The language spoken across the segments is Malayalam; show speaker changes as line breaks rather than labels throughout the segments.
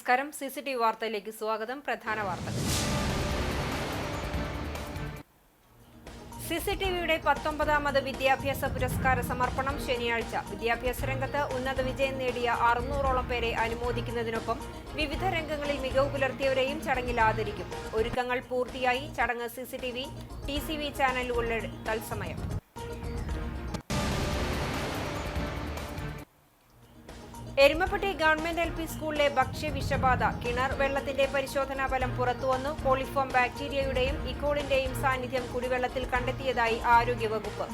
നമസ്കാരം. CCTV വാർത്തയിലേക്ക് സ്വാഗതം. പ്രധാന വാർത്തകൾ. CCTVയുടെ 19ാമത് വിദ്യാഭ്യാസ പുരസ്കാര സമർപ്പണം ശനിയാഴ്ച. വിദ്യാഭ്യാസ രംഗത്ത് ഉന്നത വിജയം നേടിയ 600ഓളം പേരെ അനുമോദിക്കുന്നതിനൊപ്പം വിവിധ രംഗങ്ങളിൽ മികവ് പുലർത്തിയവരെയും ചടങ്ങിൽ ആദരിക്കും. ഒരുക്കങ്ങൾ പൂർത്തിയായി. ചടങ്ങ് CCTV, TCV ചാനലുകളുടെ തത്സമയം. എരുമപ്പെട്ടി ഗവൺമെന്റ് LP സ്കൂളിലെ ഭക്ഷ്യവിഷബാധ. കിണർ വെള്ളത്തിന്റെ പരിശോധനാ ഫലം പുറത്തുവന്നു. കോളിഫോം ബാക്ടീരിയയുടെയും ഇക്കോളിന്റെയും സാന്നിധ്യം കുടിവെള്ളത്തിൽ കണ്ടെത്തിയതായി ആരോഗ്യവകുപ്പ്.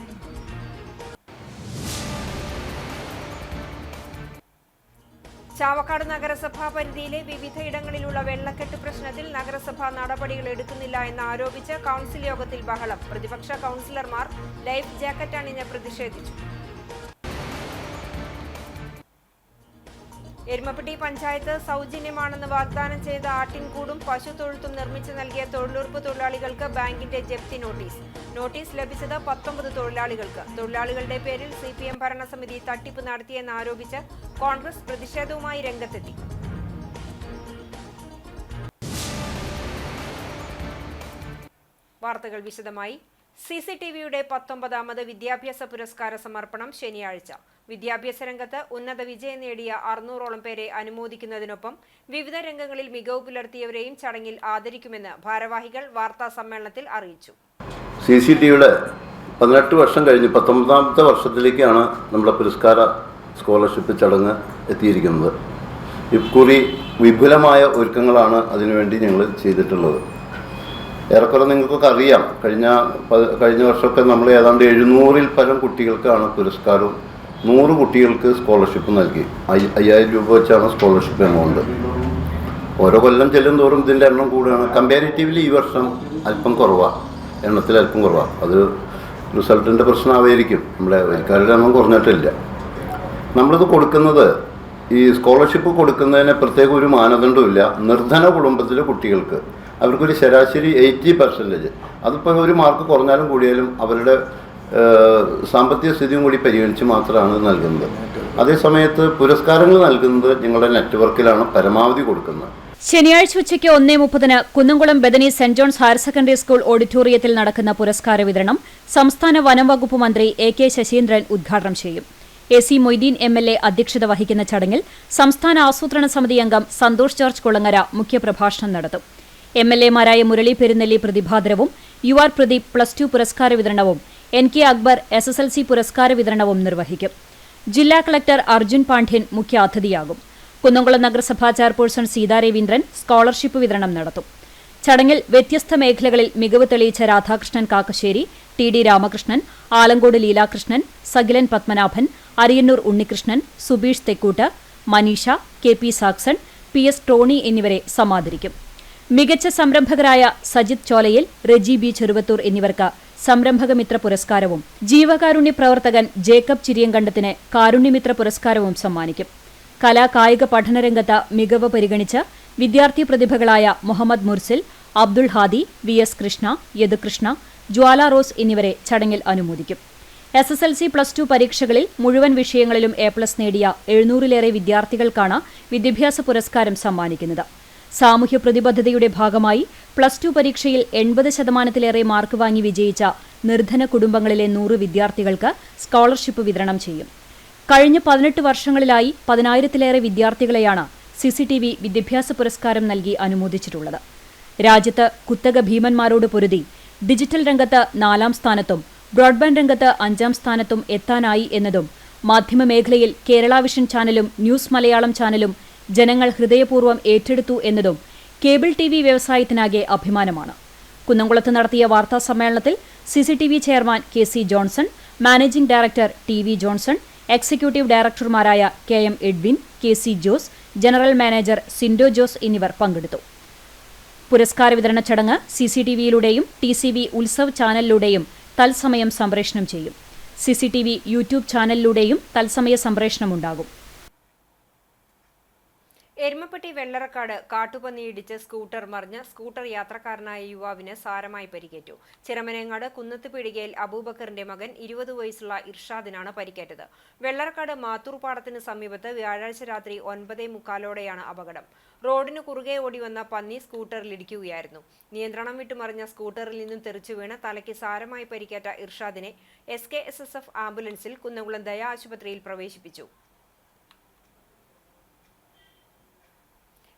ചാവക്കാട് നഗരസഭാ പരിധിയിലെ വിവിധയിടങ്ങളിലുള്ള വെള്ളക്കെട്ട് പ്രശ്നത്തിൽ നഗരസഭ നടപടികൾ എടുക്കുന്നില്ല എന്നാരോപിച്ച് കൗൺസിൽ യോഗത്തിൽ ബഹളം. പ്രതിപക്ഷ കൗൺസിലർമാർ ലൈഫ് ജാക്കറ്റ് അണിഞ്ഞ് പ്രതിഷേധിച്ചു. എരുമപ്പെട്ടി പഞ്ചായത്ത് സൗജന്യമാണെന്ന് വാഗ്ദാനം ചെയ്ത ആട്ടിൻകൂടും പശുത്തൊഴുത്തും നിർമ്മിച്ചു നൽകിയ തൊഴിലുറപ്പ് തൊഴിലാളികൾക്ക് ബാങ്കിന്റെ ജപ്തി നോട്ടീസ്. നോട്ടീസ് ലഭിച്ചത് 19 തൊഴിലാളികൾക്ക്. തൊഴിലാളികളുടെ പേരിൽ CPM ഭരണസമിതി തട്ടിപ്പ് നടത്തിയെന്നാരോപിച്ച് കോൺഗ്രസ് പ്രതിഷേധവുമായി രംഗത്തെത്തി. വാർത്തകൾ വിശദമായി. CCTVയുടെ 19ാമത് വിദ്യാഭ്യാസ പുരസ്കാര സമർപ്പണം ശനിയാഴ്ച. വിദ്യാഭ്യാസ രംഗത്ത് ഉന്നത വിജയം നേടിയ 600ഓളം പേരെ അനുമോദിക്കുന്നതിനൊപ്പം വിവിധ രംഗങ്ങളിൽ മികവ് പുലർത്തിയവരെയും ചടങ്ങിൽ ആദരിക്കുമെന്ന് ഭാരവാഹികൾ വാർത്താ സമ്മേളനത്തിൽ അറിയിച്ചു.
CCTVയുടെ 18 വർഷം കഴിഞ്ഞ് 19ാമത്തെ വർഷത്തിലേക്കാണ് നമ്മുടെ പുരസ്കാര സ്കോളർഷിപ്പ് ചടങ്ങ് എത്തിയിരിക്കുന്നത്. ഇക്കുറി വിപുലമായ ഒരുക്കങ്ങളാണ് അതിനുവേണ്ടി ഞങ്ങൾ ചെയ്തിട്ടുള്ളത്. ഏറെക്കുറെ നിങ്ങൾക്കൊക്കെ അറിയാം, കഴിഞ്ഞ വർഷമൊക്കെ നമ്മൾ ഏതാണ്ട് 700-ൽ പരം കുട്ടികൾക്കാണ് പുരസ്കാരവും 100 കുട്ടികൾക്ക് സ്കോളർഷിപ്പ് നൽകി. 5000 രൂപ വെച്ചാണ് സ്കോളർഷിപ്പ് എമൗണ്ട്. ഓരോ കൊല്ലം ചെല്ലും തോറും ഇതിൻ്റെ എണ്ണം കൂടുകയാണ്. കമ്പാരിറ്റീവ്ലി ഈ വർഷം അല്പം കുറവാണ്, എണ്ണത്തിൽ അല്പം കുറവാണ്. അത് റിസൾട്ടിൻ്റെ പ്രശ്നമായിരിക്കും. നമ്മുടെ വരിക്കാരുടെ എണ്ണം കുറഞ്ഞിട്ടില്ല. നമ്മളിത് കൊടുക്കുന്നത്, ഈ സ്കോളർഷിപ്പ് കൊടുക്കുന്നതിന് പ്രത്യേക ഒരു മാനദണ്ഡമില്ല. നിർധന കുടുംബത്തിലെ കുട്ടികൾക്ക് അവർക്കൊരു ശരാശരി 80%, അതിപ്പോൾ ഒരു മാർക്ക് കുറഞ്ഞാലും കൂടിയാലും അവരുടെ സാമ്പത്തിക സ്ഥിതിയും കൂടി പരിഗണിച്ച് മാത്രമാണ് നൽകുന്നത്. അതേസമയത്ത് പുരസ്കാരങ്ങൾ നൽകുന്നത് ഞങ്ങളുടെ നെറ്റ്വർക്കിലാണ് പരമാവധി കൊടുക്കുന്നത്.
ശനിയാഴ്ച ഉച്ചയ്ക്ക് 1:30 Kunnamkulam Bethany saint John's higher secondary school ഓഡിറ്റോറിയത്തിൽ നടക്കുന്ന പുരസ്കാര വിതരണം സംസ്ഥാന വനം വകുപ്പ് മന്ത്രി AK ശശീന്ദ്രൻ ഉദ്ഘാടനം ചെയ്യും. AC മൊയ്തീൻ MLA അധ്യക്ഷത വഹിക്കുന്ന ചടങ്ങിൽ സംസ്ഥാന ആസൂത്രണ സമിതി അംഗം സന്തോഷ് ജോർജ് കുളങ്ങര മുഖ്യപ്രഭാഷണം നടത്തും. MLA-മാരായ മുരളി പെരുന്നെല്ലി പ്രതിഭാദരവും UR പ്രദീപ് +2 പുരസ്കാര വിതരണവും NK അക്ബർ SSLC പുരസ്കാര വിതരണവും നിർവഹിക്കും. ജില്ലാ കളക്ടർ അർജുൻ പാണ്ഡ്യൻ മുഖ്യ അതിഥിയാകും. കുന്നംകുളം നഗരസഭാ ചെയർപേഴ്സൺ സീതാ രവീന്ദ്രൻ സ്കോളർഷിപ്പ് വിതരണം നടത്തും. ചടങ്ങിൽ വ്യത്യസ്ത മേഖലകളിൽ മികവ് തെളിയിച്ച Radhakrishnan Kakkassery, TD Ramakrishnan, Alankode Leelakrishnan, Sakilan Padmanabhan, Ariyannur Unnikrishnan, Subeesh Thekkoot, Manisha, KP Saxon, PS Tony എന്നിവരെ സമാദരിക്കും. മികച്ച സംരംഭകരായ സജിത് ചോലയിൽ, റെജി B ചെറുവത്തൂർ എന്നിവർക്ക് സംരംഭകമിത്ര പുരസ്കാരവും ജീവകാരുണ്യ പ്രവർത്തകൻ ജേക്കബ് ചിരിയങ്കണ്ടത്തിന് കാരുണ്യമിത്ര പുരസ്കാരവും സമ്മാനിക്കും. കലാകായിക പഠനരംഗത്ത് മികവ് പരിഗണിച്ച് വിദ്യാർത്ഥി പ്രതിഭകളായ മുഹമ്മദ് മുർസിൽ, അബ്ദുൾ ഹാദി, VS കൃഷ്ണ, യദുകൃഷ്ണ, ജ്വാല റോസ് എന്നിവരെ ചടങ്ങിൽ അനുമോദിക്കും. SSLC +2 പരീക്ഷകളിൽ മുഴുവൻ വിഷയങ്ങളിലും A+ നേടിയ 700-ലേറെ വിദ്യാർത്ഥികൾക്കാണ് വിദ്യാഭ്യാസ പുരസ്കാരം സമ്മാനിക്കുന്നത്. സാമൂഹ്യ പ്രതിബദ്ധതയുടെ ഭാഗമായി +2 പരീക്ഷയിൽ 80%-ലേറെ മാർക്ക് വാങ്ങി വിജയിച്ച നിർധന കുടുംബങ്ങളിലെ 100 വിദ്യാർത്ഥികൾക്ക് സ്കോളർഷിപ്പ് വിതരണം ചെയ്യും. കഴിഞ്ഞ 18 വർഷങ്ങളിലായി 10,000-ലേറെ വിദ്യാർത്ഥികളെയാണ് CCTV വിദ്യാഭ്യാസ പുരസ്കാരം നൽകി അനുമോദിച്ചിട്ടുള്ളത്. രാജ്യത്ത് കുത്തക ഭീമന്മാരോട് പൊരുതി ഡിജിറ്റൽ രംഗത്ത് 4ാം സ്ഥാനത്തും ബ്രോഡ്ബാൻഡ് രംഗത്ത് 5ാം സ്ഥാനത്തും എത്താനായി എന്നതും മാധ്യമമേഖലയിൽ കേരള വിഷൻ ചാനലും ന്യൂസ് മലയാളം ചാനലും ജനങ്ങൾ ഹൃദയപൂർവ്വം ഏറ്റെടുത്തു എന്നതും കേബിൾ TV വ്യവസായത്തിനാകെ അഭിമാനമാണ്. കുന്നംകുളത്ത് നടത്തിയ വാർത്താ സമ്മേളനത്തിൽ CCTV chairman KC Johnson, managing director TV Johnson, executive ഡയറക്ടർമാരായ KM Edwin, KC Jose, general manager Sindo Jose എന്നിവർ പങ്കെടുത്തു. പുരസ്കാര വിതരണ ചടങ്ങ് CCTVയിലൂടെയും TCV ഉത്സവ് ചാനലിലൂടെയും തത്സമയം സംപ്രേഷണം ചെയ്യും. CCTV യൂട്യൂബ് ചാനലിലൂടെയും തത്സമയ സംപ്രേഷണമുണ്ടാകും.
എരുമപ്പെട്ടി വെള്ളറക്കാട് കാട്ടുപന്നിയിടിച്ച് സ്കൂട്ടർ മറിഞ്ഞ് സ്കൂട്ടർ യാത്രക്കാരനായ യുവാവിന് സാരമായി പരിക്കേറ്റു. ചിറമനേങ്ങാട് കുന്നത്ത് പീടികയിൽ അബൂബക്കറിന്റെ മകൻ 20 വയസ്സുള്ള ഇർഷാദിനാണ് പരിക്കേറ്റത്. വെള്ളറക്കാട് മാത്തൂർ പാടത്തിന് സമീപത്ത് വ്യാഴാഴ്ച രാത്രി 9:45 അപകടം. റോഡിന് കുറുകെ ഓടി വന്ന പന്നി സ്കൂട്ടറിൽ ഇടിക്കുകയായിരുന്നു. നിയന്ത്രണം വിട്ടുമറിഞ്ഞ സ്കൂട്ടറിൽ നിന്നും തെറിച്ചു വീണ് തലയ്ക്ക് സാരമായി പരിക്കേറ്റ ഇർഷാദിനെ SKSSF ആംബുലൻസിൽ കുന്നംകുളം ദയ ആശുപത്രിയിൽ പ്രവേശിപ്പിച്ചു.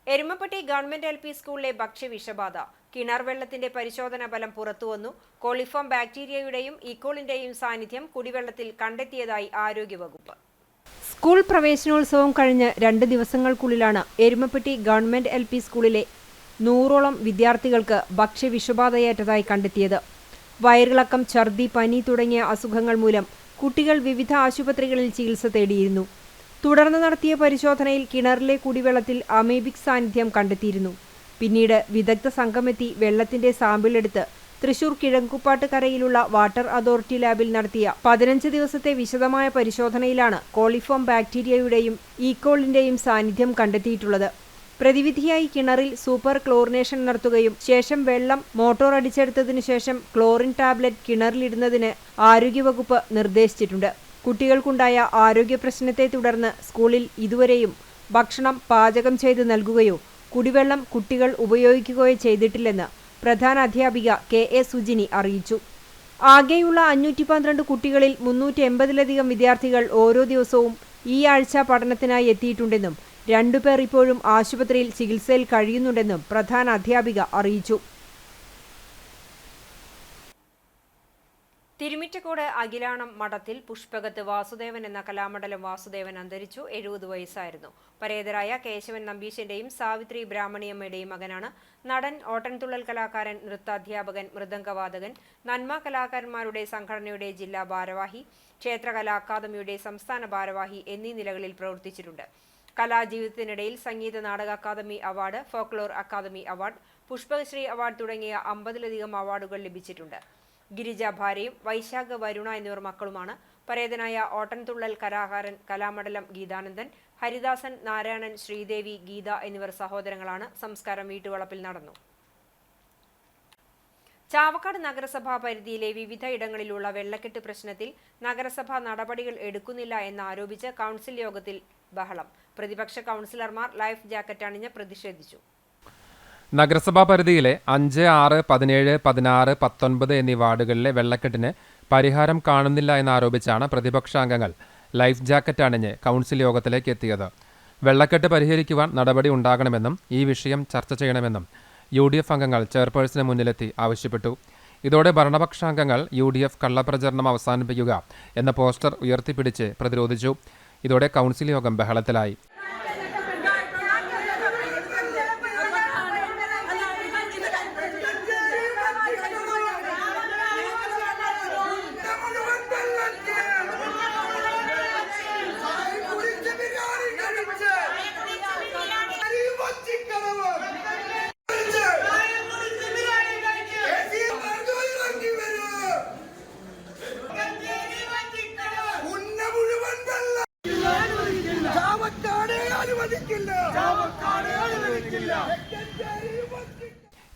എരുമപ്പെട്ടി ഗവൺമെന്റ് LP സ്കൂളിലെ ഭക്ഷ്യവിഷബാധ. കിണർ വെള്ളത്തിന്റെ പരിശോധനാ ഫലം പുറത്തുവന്നു. കോളിഫോം ബാക്ടീരിയയുടെയും ഈക്കോളിന്റെയും സാന്നിധ്യം കുടിവെള്ളത്തിൽ കണ്ടെത്തിയതായി ആരോഗ്യവകുപ്പ്. സ്കൂൾ പ്രവേശനോത്സവം കഴിഞ്ഞ് 2 ദിവസങ്ങൾക്കുള്ളിലാണ് എരുമപ്പെട്ടി ഗവൺമെന്റ് LP സ്കൂളിലെ 100ഓളം വിദ്യാർത്ഥികൾക്ക് ഭക്ഷ്യവിഷബാധയേറ്റതായി കണ്ടെത്തിയത്. വയറിളക്കം, ഛർദി, പനി തുടങ്ങിയ അസുഖങ്ങൾ മൂലം കുട്ടികൾ വിവിധ ആശുപത്രികളിൽ ചികിത്സ തേടിയിരുന്നു. തുടർന്ന് നടത്തിയ പരിശോധനയിൽ കിണറിലെ കുടിവെള്ളത്തിൽ അമേബിക് സാന്നിധ്യം കണ്ടെത്തിയിരുന്നു. പിന്നീട് വിദഗ്ധ സംഘമെത്തി വെള്ളത്തിന്റെ സാമ്പിളെടുത്ത് തൃശൂർ കിഴക്കുപാട്ട് കരയിലുള്ള വാട്ടർ അതോറിറ്റി ലാബിൽ നടത്തിയ 15 ദിവസത്തെ വിശദമായ പരിശോധനയിലാണ് കോളിഫോം ബാക്ടീരിയയുടെയും ഈക്കോളിന്റെയും സാന്നിധ്യം കണ്ടെത്തിയിട്ടുള്ളത്. പ്രതിവിധിയായി കിണറിൽ സൂപ്പർ ക്ലോറിനേഷൻ നടത്തുകയും ശേഷം വെള്ളം മോട്ടോർ അടിച്ചെടുത്തതിനു ശേഷം ക്ലോറിൻ ടാബ്ലറ്റ് കിണറിലിടുന്നതിന് ആരോഗ്യവകുപ്പ് നിർദ്ദേശിച്ചിട്ടുണ്ട്. കുട്ടികൾക്കുണ്ടായ ആരോഗ്യ പ്രശ്നത്തെ തുടർന്ന് സ്കൂളിൽ ഇതുവരെയും ഭക്ഷണം പാചകം ചെയ്ത് നൽകുകയോ കുടിവെള്ളം കുട്ടികൾ ഉപയോഗിക്കുകയോ ചെയ്തിട്ടില്ലെന്ന് പ്രധാന അധ്യാപിക KA സുജിനി അറിയിച്ചു. ആകെയുള്ള 512 കുട്ടികളിൽ 380ലധികം വിദ്യാർത്ഥികൾ ഓരോ ദിവസവും ഈ ആഴ്ച പഠനത്തിനായി എത്തിയിട്ടുണ്ടെന്നും 2 പേർ ഇപ്പോഴും ആശുപത്രിയിൽ ചികിത്സയിൽ കഴിയുന്നുണ്ടെന്നും പ്രധാന അധ്യാപിക അറിയിച്ചു. തിരുമിറ്റക്കോട് അഖിലാണം മഠത്തിൽ പുഷ്പകത്ത് വാസുദേവൻ എന്ന കലാമണ്ഡലം വാസുദേവൻ അന്തരിച്ചു. 70 വയസ്സായിരുന്നു. പരേതരായ കേശവൻ നമ്പീശന്റെയും സാവിത്രി ബ്രാഹ്മണിയമ്മയുടെയും മകനാണ്. നടൻ, ഓട്ടൻതുള്ളൽ കലാകാരൻ, നൃത്താധ്യാപകൻ, മൃദംഗവാദകൻ, നന്മ കലാകാരന്മാരുടെ സംഘടനയുടെ ജില്ലാ ഭാരവാഹി, ക്ഷേത്രകലാ അക്കാദമിയുടെ സംസ്ഥാന ഭാരവാഹി എന്നീ നിലകളിൽ പ്രവർത്തിച്ചിട്ടുണ്ട്. കലാജീവിതത്തിനിടയിൽ സംഗീത നാടക academy award, folklore academy award, Pushpashree award തുടങ്ങിയ 50ലധികം അവാർഡുകൾ ലഭിച്ചിട്ടുണ്ട്. ഗിരിജ ഭാര്യയും വൈശാഖ വരുണ എന്നിവർ മക്കളുമാണ്. പരേതനായ ഓട്ടൻതുള്ളൽ കലാകാരൻ കലാമണ്ഡലം ഗീതാനന്ദൻ, ഹരിദാസൻ, നാരായണൻ, ശ്രീദേവി, ഗീത എന്നിവർ സഹോദരങ്ങളാണ്. സംസ്കാരം വീട്ടുവളപ്പിൽ നടന്നു. ചാവക്കാട് നഗരസഭാ പരിധിയിലെ വിവിധ ഇടങ്ങളിലുള്ള വെള്ളക്കെട്ട് പ്രശ്നത്തിൽ നഗരസഭ നടപടികൾ എടുക്കുന്നില്ല എന്നാരോപിച്ച് കൗൺസിൽ യോഗത്തിൽ ബഹളം. പ്രതിപക്ഷ കൗൺസിലർമാർ ലൈഫ് ജാക്കറ്റ് അണിഞ്ഞ് പ്രതിഷേധിച്ചു.
നഗരസഭാ പരിധിയിലെ 5, 6, 17, 16, 19 എന്നീ വാർഡുകളിലെ വെള്ളക്കെട്ടിന് പരിഹാരം കാണുന്നില്ല എന്നാരോപിച്ചാണ് പ്രതിപക്ഷാംഗങ്ങൾ ലൈഫ് ജാക്കറ്റ് അണിഞ്ഞ് കൗൺസിൽ യോഗത്തിലേക്ക് എത്തിയത്. വെള്ളക്കെട്ട് പരിഹരിക്കുവാൻ നടപടി ഉണ്ടാകണമെന്നും ഈ വിഷയം ചർച്ച ചെയ്യണമെന്നും UDF അംഗങ്ങൾ ചെയർപേഴ്സന് മുന്നിലെത്തി ആവശ്യപ്പെട്ടു. ഇതോടെ ഭരണപക്ഷാംഗങ്ങൾ UDF കള്ളപ്രചരണം അവസാനിപ്പിക്കുക എന്ന പോസ്റ്റർ ഉയർത്തിപ്പിടിച്ച് പ്രതിരോധിച്ചു. ഇതോടെ കൗൺസിൽ യോഗം ബഹളത്തിലായി.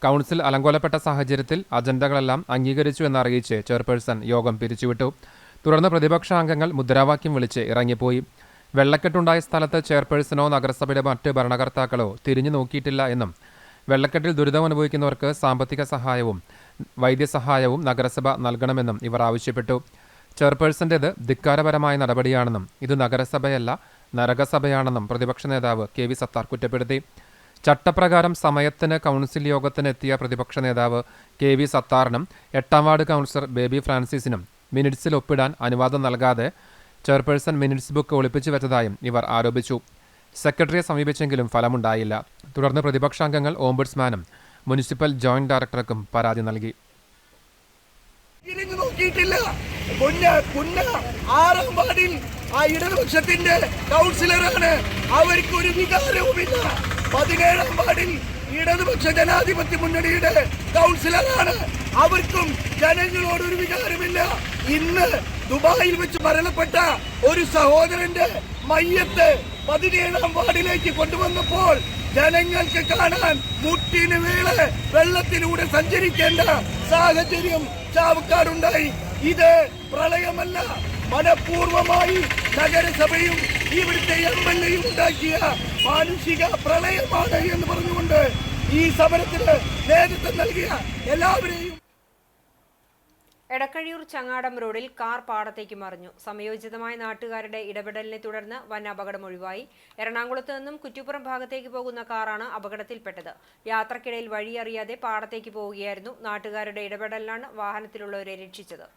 കൗൺസിൽ അലങ്കോലപ്പെട്ട സാഹചര്യത്തിൽ അജണ്ടകളെല്ലാം അംഗീകരിച്ചു എന്നറിയിച്ച് ചെയർപേഴ്സൺ യോഗം പിരിച്ചുവിട്ടു. തുടർന്ന് പ്രതിപക്ഷാംഗങ്ങൾ മുദ്രാവാക്യം വിളിച്ച് ഇറങ്ങിപ്പോയി. വെള്ളക്കെട്ടുണ്ടായ സ്ഥലത്ത് ചെയർപേഴ്സണോ നഗരസഭയുടെ മറ്റ് ഭരണകർത്താക്കളോ തിരിഞ്ഞു നോക്കിയിട്ടില്ല എന്നും വെള്ളക്കെട്ടിൽ ദുരിതമനുഭവിക്കുന്നവർക്ക് സാമ്പത്തിക സഹായവും വൈദ്യസഹായവും നഗരസഭ നൽകണമെന്നും ഇവർ ആവശ്യപ്പെട്ടു. ചെയർപേഴ്സന്റേത് ധിക്കാരപരമായ നടപടിയാണെന്നും ഇത് നഗരസഭയല്ല നരകസഭയാണെന്നും പ്രതിപക്ഷ നേതാവ് KV സത്താർ കുറ്റപ്പെടുത്തി. ചട്ടപ്രകാരം സമയത്തിന് കൗൺസിൽ യോഗത്തിനെത്തിയ പ്രതിപക്ഷ നേതാവ് KV സത്താറിനും 8ാം വാർഡ് കൗൺസിലർ ബേബി ഫ്രാൻസിസിനും മിനിറ്റ്സിൽ ഒപ്പിടാൻ അനുവാദം നൽകാതെ ചെയർപേഴ്സൺ മിനിറ്റ്സ് ബുക്ക് ഒളിപ്പിച്ചു വെച്ചതായും ഇവർ ആരോപിച്ചു. സെക്രട്ടറിയെ സമീപിച്ചെങ്കിലും ഫലമുണ്ടായില്ല. തുടർന്ന് പ്രതിപക്ഷാംഗങ്ങൾ ഓംബുഡ്സ്മാനും മുനിസിപ്പൽ ജോയിന്റ് ഡയറക്ടർക്കും പരാതി നൽകി.
ആറാം വാർഡിൽ ആ ഇടതുപക്ഷത്തിന്റെ കൗൺസിലറാണ്. അവർക്കൊരു വികാരവുമില്ല. 17ാം വാർഡിൽ ഇടതുപക്ഷ ജനാധിപത്യ മുന്നണിയുടെ കൗൺസിലറാണ്. അവർക്കും ജനങ്ങളോടൊരു വികാരമില്ല. ഇന്ന് ദുബായിൽ വെച്ച് മരണപ്പെട്ട ഒരു സഹോദരന്റെ മയ്യത്ത് 17ാം വാർഡിലേക്ക് കൊണ്ടുവന്നപ്പോൾ ജനങ്ങൾക്ക് കാണാൻ മുട്ടിന് വീള് വെള്ളത്തിലൂടെ സഞ്ചരിക്കേണ്ട സാഹചര്യം ചാവക്കാടുണ്ടായി. ഇത് പ്രളയമല്ല, മനഃപൂർവമായി നഗരസഭയും ഇവിടുത്തെ MLAയും ഉണ്ടാക്കിയ മാനുഷിക പ്രളയമാണ് എന്ന് പറഞ്ഞുകൊണ്ട് ഈ സമരത്തിന് നേതൃത്വം നൽകിയ എല്ലാവരെയും.
എടക്കഴിയൂർ ചങ്ങാടം റോഡിൽ കാർ പാടത്തേക്ക് മറിഞ്ഞു. സംയോജിതമായ നാട്ടുകാരുടെ ഇടപെടലിനെ തുടർന്ന് വൻ അപകടം ഒഴിവായി. എറണാകുളത്ത് നിന്നും കുറ്റിപ്പുറം ഭാഗത്തേക്ക് പോകുന്ന കാറാണ് അപകടത്തിൽപ്പെട്ടത്. യാത്രക്കിടയിൽ വഴിയറിയാതെ പാടത്തേക്ക് പോവുകയായിരുന്നു. നാട്ടുകാരുടെ ഇടപെടലിലാണ് വാഹനത്തിലുള്ളവരെ രക്ഷിച്ചത്.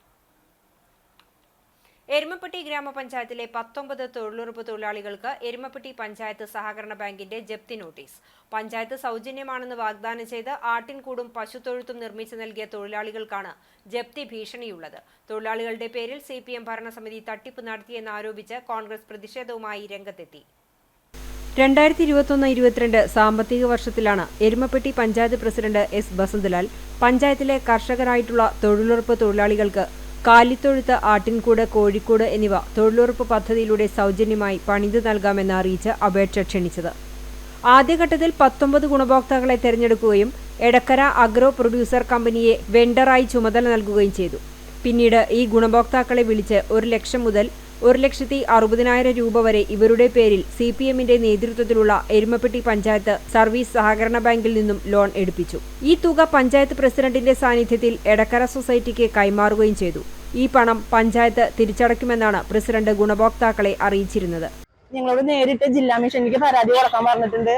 എരുമപ്പെട്ടി ഗ്രാമപഞ്ചായത്തിലെ 19 തൊഴിലുറപ്പ് തൊഴിലാളികൾക്ക് എരുമപ്പെട്ടി പഞ്ചായത്ത് സഹകരണ ബാങ്കിന്റെ ജപ്തി നോട്ടീസ്. പഞ്ചായത്ത് സൗജന്യമാണെന്ന് വാഗ്ദാനം ചെയ്ത് ആട്ടിൻകൂടും പശുത്തൊഴുത്തും നിർമ്മിച്ചു നൽകിയ തൊഴിലാളികൾക്കാണ് ജപ്തി ഭീഷണിയുള്ളത്. തൊഴിലാളികളുടെ പേരിൽ CPM ഭരണസമിതി തട്ടിപ്പ് നടത്തിയെന്നാരോപിച്ച് കോൺഗ്രസ് പ്രതിഷേധവുമായി രംഗത്തെത്തി. 2021-22 സാമ്പത്തിക വർഷത്തിലാണ് എരുമപ്പെട്ടി പഞ്ചായത്ത് പ്രസിഡന്റ് S. ബസന്തലാൽ പഞ്ചായത്തിലെ കർഷകരായിട്ടുള്ള തൊഴിലുറപ്പ് തൊഴിലാളികൾക്ക് കാലിത്തൊഴുത്ത്, ആട്ടിൻകൂട്, കോഴിക്കോട് എന്നിവ തൊഴിലുറപ്പ് പദ്ധതിയിലൂടെ സൗജന്യമായി പണിതു നൽകാമെന്ന് അറിയിച്ച് അപേക്ഷ ക്ഷണിച്ചത്. ആദ്യഘട്ടത്തിൽ 19 ഗുണഭോക്താക്കളെ തെരഞ്ഞെടുക്കുകയും എടക്കര അഗ്രോ പ്രൊഡ്യൂസർ കമ്പനിയെ വെണ്ടറായി ചുമതല നൽകുകയും ചെയ്തു. പിന്നീട് ഈ ഗുണഭോക്താക്കളെ വിളിച്ച് 1 ലക്ഷം മുതൽ 1,60,000 രൂപ വരെ ഇവരുടെ പേരിൽ CPMന്റെ നേതൃത്വത്തിലുള്ള എരുമപ്പെട്ടി പഞ്ചായത്ത് സർവീസ് സഹകരണ ബാങ്കിൽ നിന്നും ലോൺ എടുപ്പിച്ചു. ഈ തുക പഞ്ചായത്ത് പ്രസിഡന്റിന്റെ സാന്നിധ്യത്തിൽ എടക്കര സൊസൈറ്റിക്ക് കൈമാറുകയും ചെയ്തു. ഈ പണം പഞ്ചായത്ത് തിരിച്ചടയ്ക്കുമെന്നാണ് പ്രസിഡന്റ് ഗുണഭോക്താക്കളെ അറിയിച്ചിരുന്നത്.
ഞങ്ങളോട് നേരിട്ട് ജില്ലാ മിഷനിലേക്ക് പരാതി കൊടുക്കാൻ പറഞ്ഞിട്ടുണ്ട്.